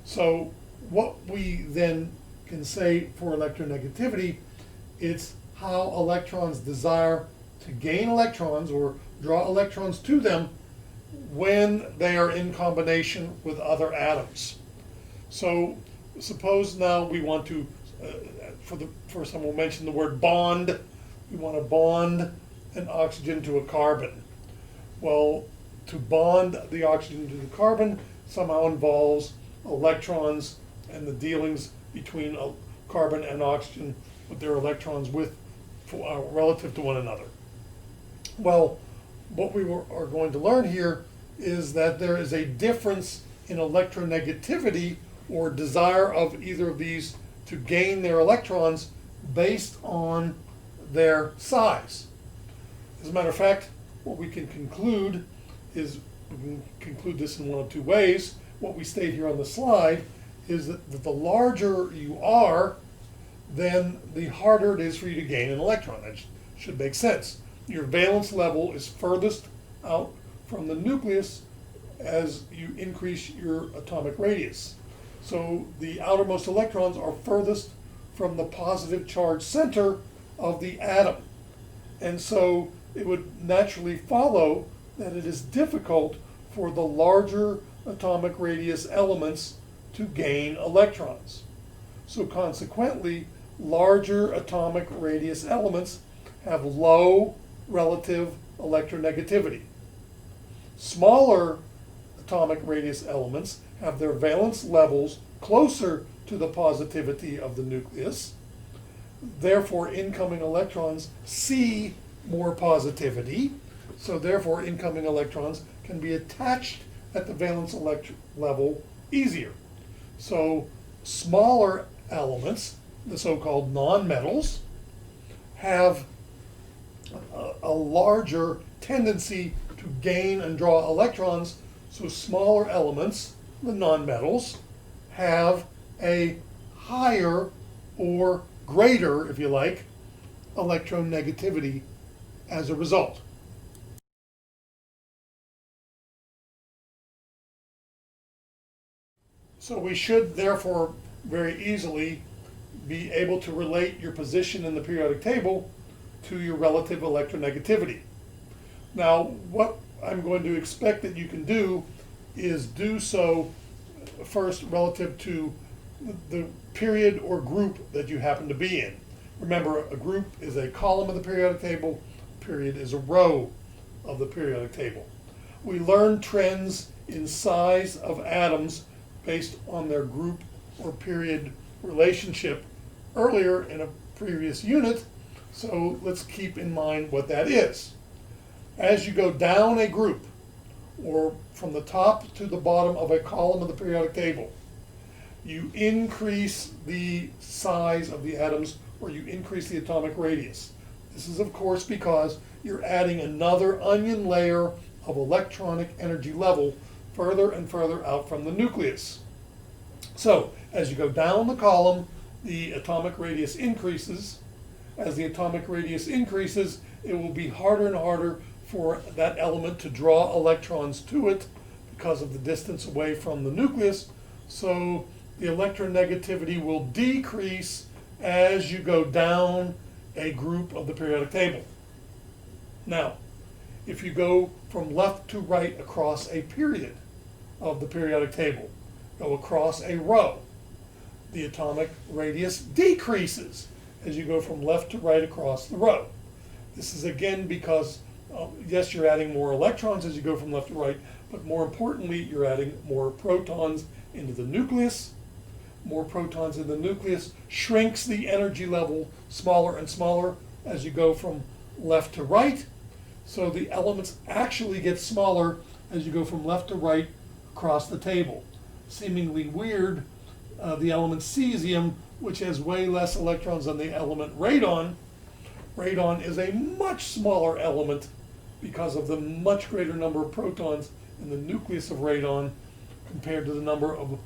So what we then can say for electronegativity, it's how electrons desire to gain electrons or draw electrons to them when they are in combination with other atoms. So suppose now we want to, for the first time we'll mention the word bond. We want to bond an oxygen to a carbon. Well, to bond the oxygen to the carbon somehow involves electrons and the dealings between carbon and oxygen with their electrons relative to one another. Well, what we are going to learn here is that there is a difference in electronegativity or desire of either of these to gain their electrons based on their size. As a matter of fact, what we can conclude is, we can conclude this in one of two ways. What we state here on the slide is that the larger you are, then the harder it is for you to gain an electron. That should make sense. Your valence level is furthest out from the nucleus as you increase your atomic radius. So the outermost electrons are furthest from the positive charge center of the atom. And so it would naturally follow that it is difficult for the larger atomic radius elements to gain electrons. So consequently, larger atomic radius elements have low relative electronegativity. Smaller atomic radius elements have their valence levels closer to the positivity of the nucleus. Therefore, incoming electrons see more positivity. So therefore, incoming electrons can be attached at the valence level easier. So smaller elements, the so-called nonmetals, have a larger tendency to gain and draw electrons. So smaller elements, the nonmetals, have a higher or greater, if you like, electronegativity as a result. So we should therefore very easily be able to relate your position in the periodic table to your relative electronegativity. Now, what I'm going to expect that you can do is do so first relative to the period or group that you happen to be in. Remember, a group is a column of the periodic table, period is a row of the periodic table. We learned trends in size of atoms based on their group or period relationship earlier in a previous unit, so let's keep in mind what that is. As you go down a group, or from the top to the bottom of a column of the periodic table, you increase the size of the atoms, or you increase the atomic radius. This is, of course, because you're adding another onion layer of electronic energy level further and further out from the nucleus. So, as you go down the column, the atomic radius increases. As the atomic radius increases, it will be harder and harder for that element to draw electrons to it because of the distance away from the nucleus. So the electronegativity will decrease as you go down a group of the periodic table. Now, if you go from left to right across a period of the periodic table, go across a row, the atomic radius decreases as you go from left to right across the row. This is again because, yes, you're adding more electrons as you go from left to right, but more importantly, you're adding more protons into the nucleus. more protons in the nucleus, shrinks the energy level smaller and smaller as you go from left to right. So the elements actually get smaller as you go from left to right across the table. Seemingly weird, the element cesium, which has way less electrons than the element radon. Radon is a much smaller element because of the much greater number of protons in the nucleus of radon compared to the number of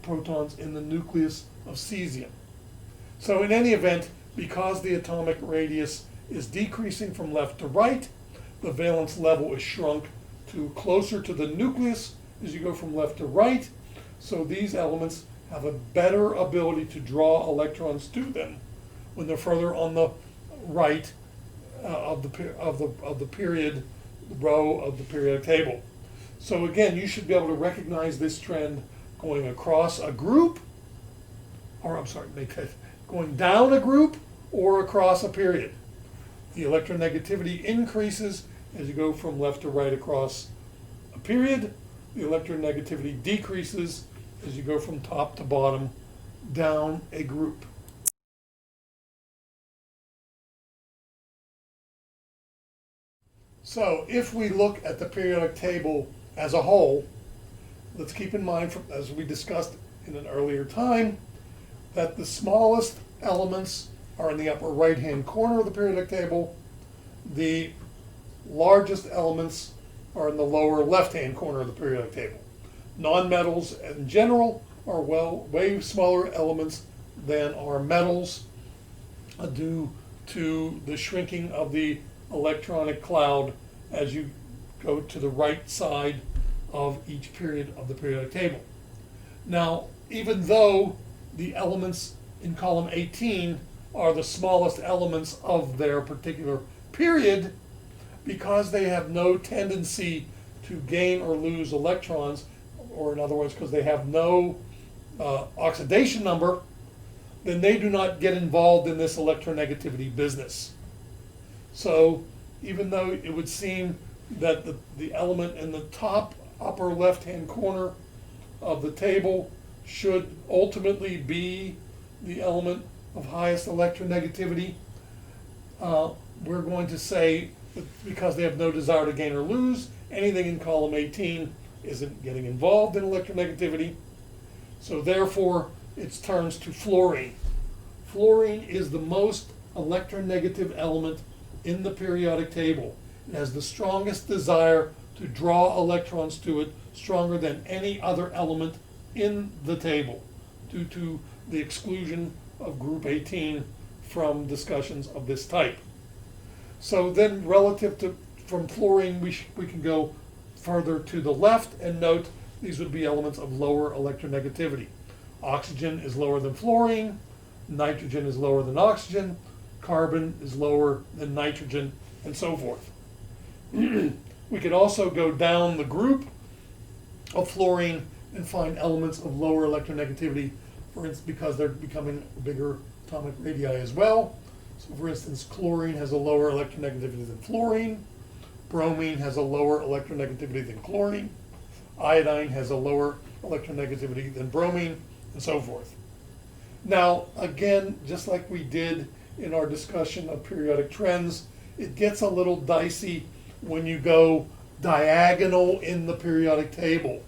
protons in the nucleus of cesium. So in any event, because the atomic radius is decreasing from left to right, the valence level is shrunk to closer to the nucleus as you go from left to right. So these elements have a better ability to draw electrons to them when they're further on the right of the period row of the periodic table. So again, you should be able to recognize this trend going across a group, or I'm sorry, going down a group or across a period. The electronegativity increases as you go from left to right across a period. The electronegativity decreases as you go from top to bottom down a group. So if we look at the periodic table as a whole, let's keep in mind, as we discussed in an earlier time, that the smallest elements are in the upper right-hand corner of the periodic table. The largest elements are in the lower left-hand corner of the periodic table. Nonmetals in general are way smaller elements than are metals due to the shrinking of the electronic cloud as you go to the right side of each period of the periodic table. Now, even though the elements in column 18 are the smallest elements of their particular period, because they have no tendency to gain or lose electrons, or in other words, because they have no oxidation number, then they do not get involved in this electronegativity business. So even though it would seem that the element in the top upper left-hand corner of the table should ultimately be the element of highest electronegativity, we're going to say that because they have no desire to gain or lose, anything in column 18 isn't getting involved in electronegativity. So therefore, it turns to fluorine. Fluorine is the most electronegative element in the periodic table. It has the strongest desire to draw electrons to it, stronger than any other element in the table, due to the exclusion of group 18 from discussions of this type. So then relative to from fluorine, we can go further to the left and note these would be elements of lower electronegativity. Oxygen is lower than fluorine, nitrogen is lower than oxygen, carbon is lower than nitrogen, and so forth. We could also go down the group of fluorine and find elements of lower electronegativity, for instance, because they're becoming bigger atomic radii as well. So for instance, chlorine has a lower electronegativity than fluorine, bromine has a lower electronegativity than chlorine, iodine has a lower electronegativity than bromine, and so forth. Now, again, just like we did in our discussion of periodic trends, it gets a little dicey when you go diagonal in the periodic table.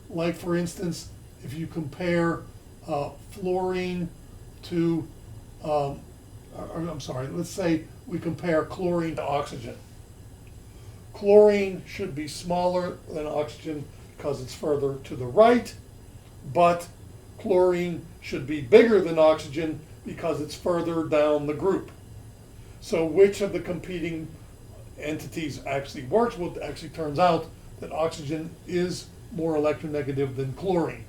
Like for instance, if you compare fluorine to, let's say we compare chlorine to oxygen. Chlorine should be smaller than oxygen because it's further to the right, but chlorine should be bigger than oxygen because it's further down the group. So which of the competing entities actually works? Well, it actually turns out that oxygen is more electronegative than chlorine.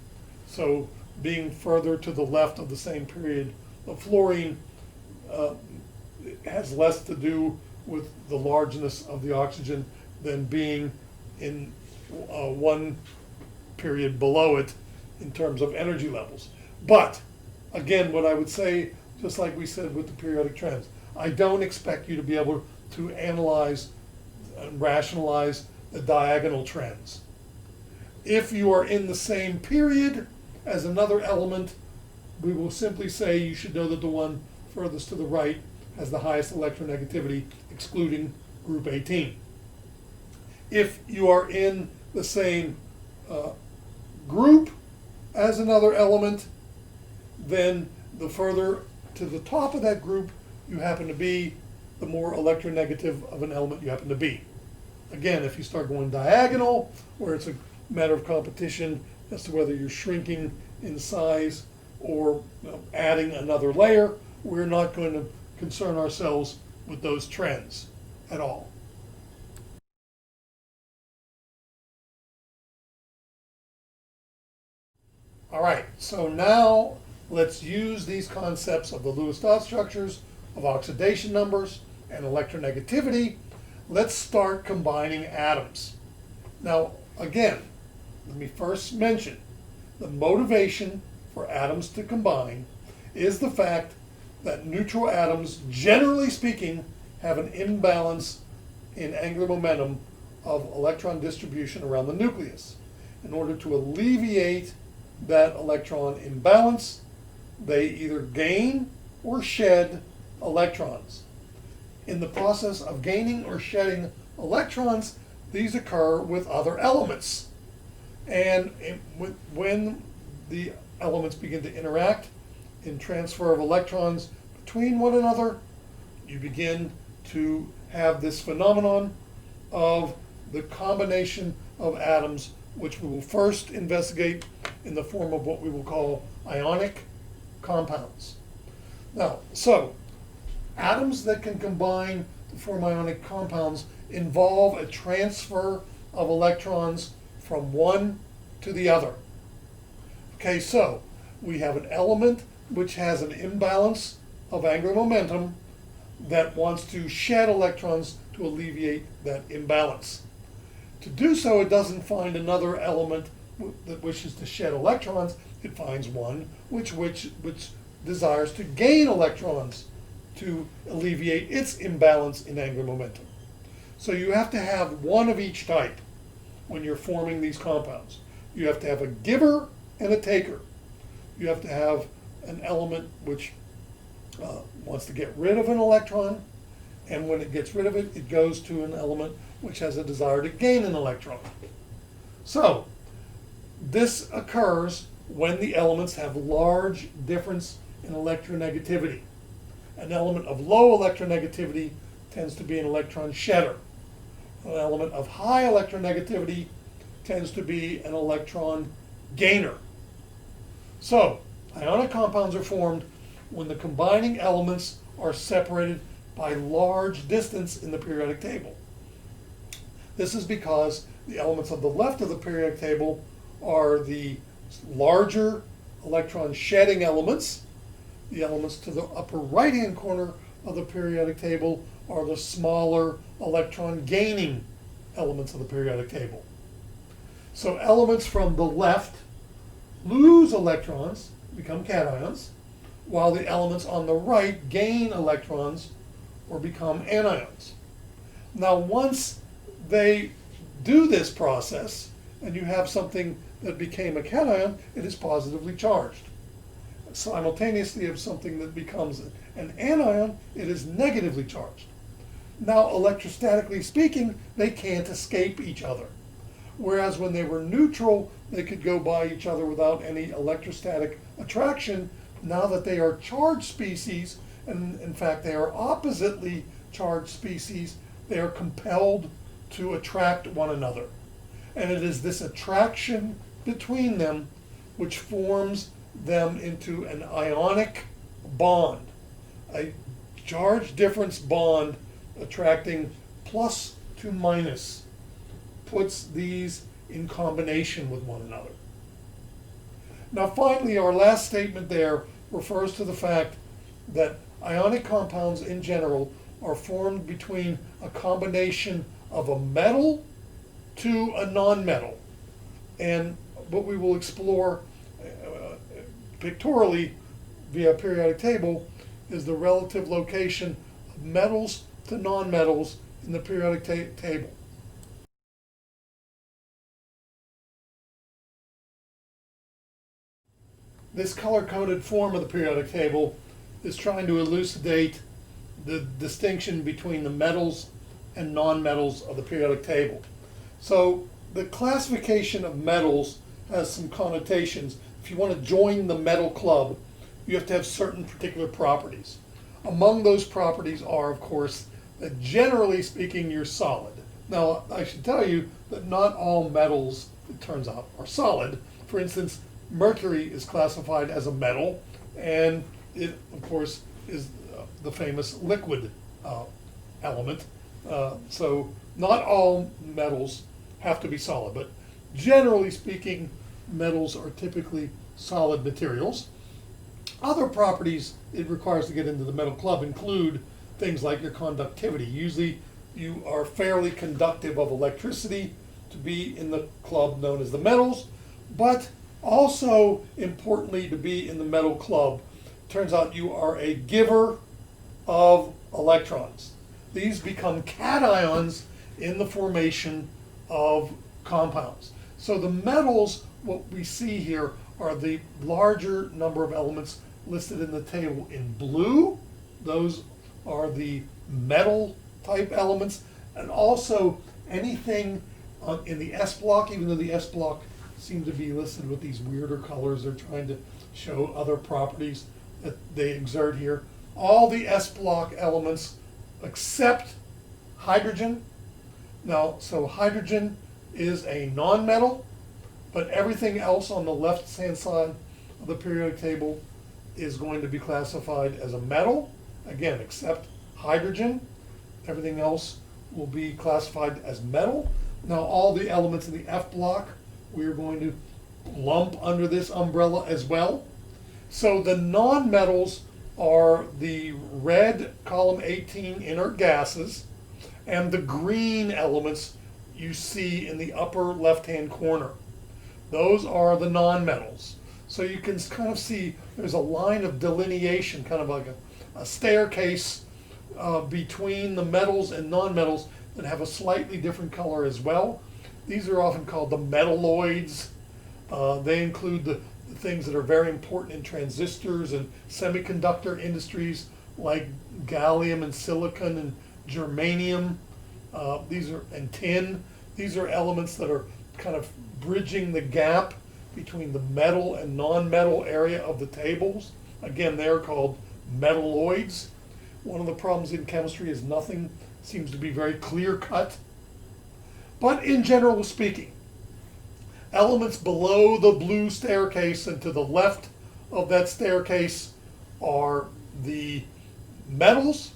So being further to the left of the same period of fluorine has less to do with the largeness of the oxygen than being in one period below it in terms of energy levels. But again, what I would say, just like we said with the periodic trends, I don't expect you to be able to analyze and rationalize the diagonal trends. If you are in the same period as another element, we will simply say you should know that the one furthest to the right has the highest electronegativity, excluding group 18. If you are in the same group as another element, then the further to the top of that group you happen to be, the more electronegative of an element you happen to be. Again, if you start going diagonal, where it's a matter of competition as to whether you're shrinking in size or adding another layer, we're not going to concern ourselves with those trends at all. All right, so now let's use these concepts of the Lewis dot structures, of oxidation numbers, and electronegativity. Let's start combining atoms. Now, again, let me first mention the motivation for atoms to combine is the fact that neutral atoms, generally speaking, have an imbalance in angular momentum of electron distribution around the nucleus. In order to alleviate that electron imbalance, they either gain or shed electrons. In the process of gaining or shedding electrons, these occur with other elements. And when the elements begin to interact in transfer of electrons between one another, you begin to have this phenomenon of the combination of atoms, which we will first investigate in the form of what we will call ionic compounds. Now, so atoms that can combine to form ionic compounds involve a transfer of electrons from one to the other. Okay, so we have an element which has an imbalance of angular momentum that wants to shed electrons to alleviate that imbalance. To do so, it doesn't find another element that wishes to shed electrons. It finds one which desires to gain electrons to alleviate its imbalance in angular momentum. So you have to have one of each type when you're forming these compounds. You have to have a giver and a taker. You have to have an element which wants to get rid of an electron, and when it gets rid of it, it goes to an element which has a desire to gain an electron. So this occurs when the elements have large difference in electronegativity. An element of low electronegativity tends to be an electron shedder. An element of high electronegativity tends to be an electron gainer. So ionic compounds are formed when the combining elements are separated by large distance in the periodic table. This is because the elements on the left of the periodic table are the larger electron shedding elements. The elements to the upper right-hand corner of the periodic table are the smaller electron gaining elements of the periodic table. So elements from the left lose electrons, become cations, while the elements on the right gain electrons or become anions. Now, once they do this process and you have something that became a cation, it is positively charged. Simultaneously, if something that becomes an anion, it is negatively charged. Now, electrostatically speaking, they can't escape each other. Whereas when they were neutral, they could go by each other without any electrostatic attraction. Now that they are charged species, and in fact they are oppositely charged species, they are compelled to attract one another. And it is this attraction between them which forms them into an ionic bond, a charge difference bond attracting plus to minus, puts these in combination with one another. Now finally, our last statement there refers to the fact that ionic compounds in general are formed between a combination of a metal to a non-metal. And what we will explore pictorially via periodic table is the relative location of metals to non-metals in the periodic table. this color-coded form of the periodic table is trying to elucidate the distinction between the metals and non-metals of the periodic table. So the classification of metals has some connotations. If you want to join the metal club, you have to have certain particular properties. Among those properties are, of course, that generally speaking, you're solid. Now, I should tell you that not all metals, it turns out, are solid. For instance, mercury is classified as a metal, and it, of course, is the famous liquid element. So not all metals have to be solid, but generally speaking, metals are typically solid materials. Other properties it requires to get into the metal club include things like your conductivity. Usually you are fairly conductive of electricity to be in the club known as the metals, but also importantly to be in the metal club, turns out you are a giver of electrons. These become cations in the formation of compounds. So the metals, what we see here are the larger number of elements listed in the table in blue. Those are the metal type elements, and also anything in the S block, even though the S block seems to be listed with these weirder colors. They're trying to show other properties that they exert here. All the S block elements except hydrogen. Now, so hydrogen is a non-metal, but everything else on the left-hand side of the periodic table is going to be classified as a metal, again, except hydrogen. Everything else will be classified as metal. Now, all the elements in the F block, we're going to lump under this umbrella as well. So the non-metals are the red column 18 inert gases, and the green elements you see in the upper left-hand corner. Those are the non-metals. So you can kind of see there's a line of delineation, kind of like a staircase between the metals and non-metals that have a slightly different color as well. These are often called the metalloids. They include the things that are very important in transistors and semiconductor industries like gallium and silicon and germanium. And tin. These are elements that are kind of bridging the gap between the metal and non-metal area of the tables. Again, they're called metalloids. One of the problems in chemistry is nothing seems to be very clear-cut. But in general speaking, elements below the blue staircase and to the left of that staircase are the metals.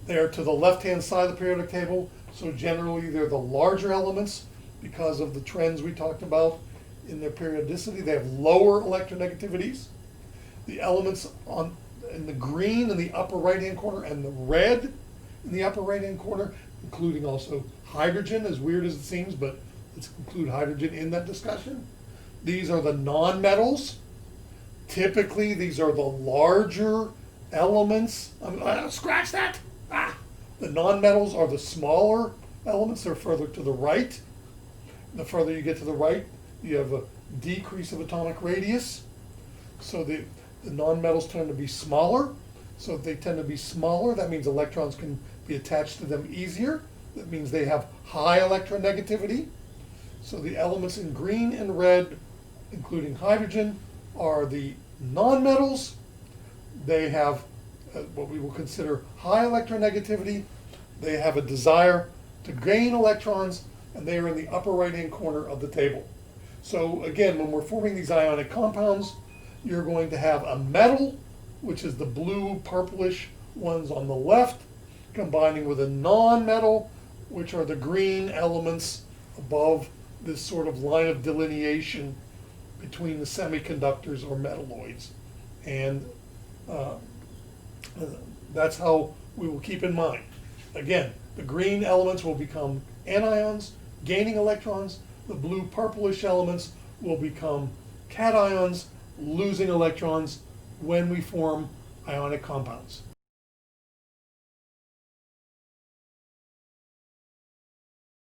They're to the left-hand side of the periodic table, so generally they're the larger elements because of the trends we talked about in their periodicity. They have lower electronegativities. The elements in the green in the upper right-hand corner and the red in the upper right-hand corner, including also hydrogen, as weird as it seems, but let's include hydrogen in that discussion. These are the non-metals. Typically, these are the larger elements. Scratch that! The non-metals are the smaller elements. They're further to the right. The further you get to the right, you have a decrease of atomic radius. So the non-metals tend to be smaller. So if they tend to be smaller, that means electrons can be attached to them easier. That means they have high electronegativity. So the elements in green and red, including hydrogen, are the non-metals. They have what we will consider high electronegativity. They have a desire to gain electrons, and they are in the upper right-hand corner of the table. So again, when we're forming these ionic compounds, you're going to have a metal, which is the blue purplish ones on the left, combining with a non-metal, which are the green elements above this sort of line of delineation between the semiconductors or metalloids. And that's how we will keep in mind. Again, the green elements will become anions, gaining electrons. The blue purplish elements will become cations, losing electrons when we form ionic compounds.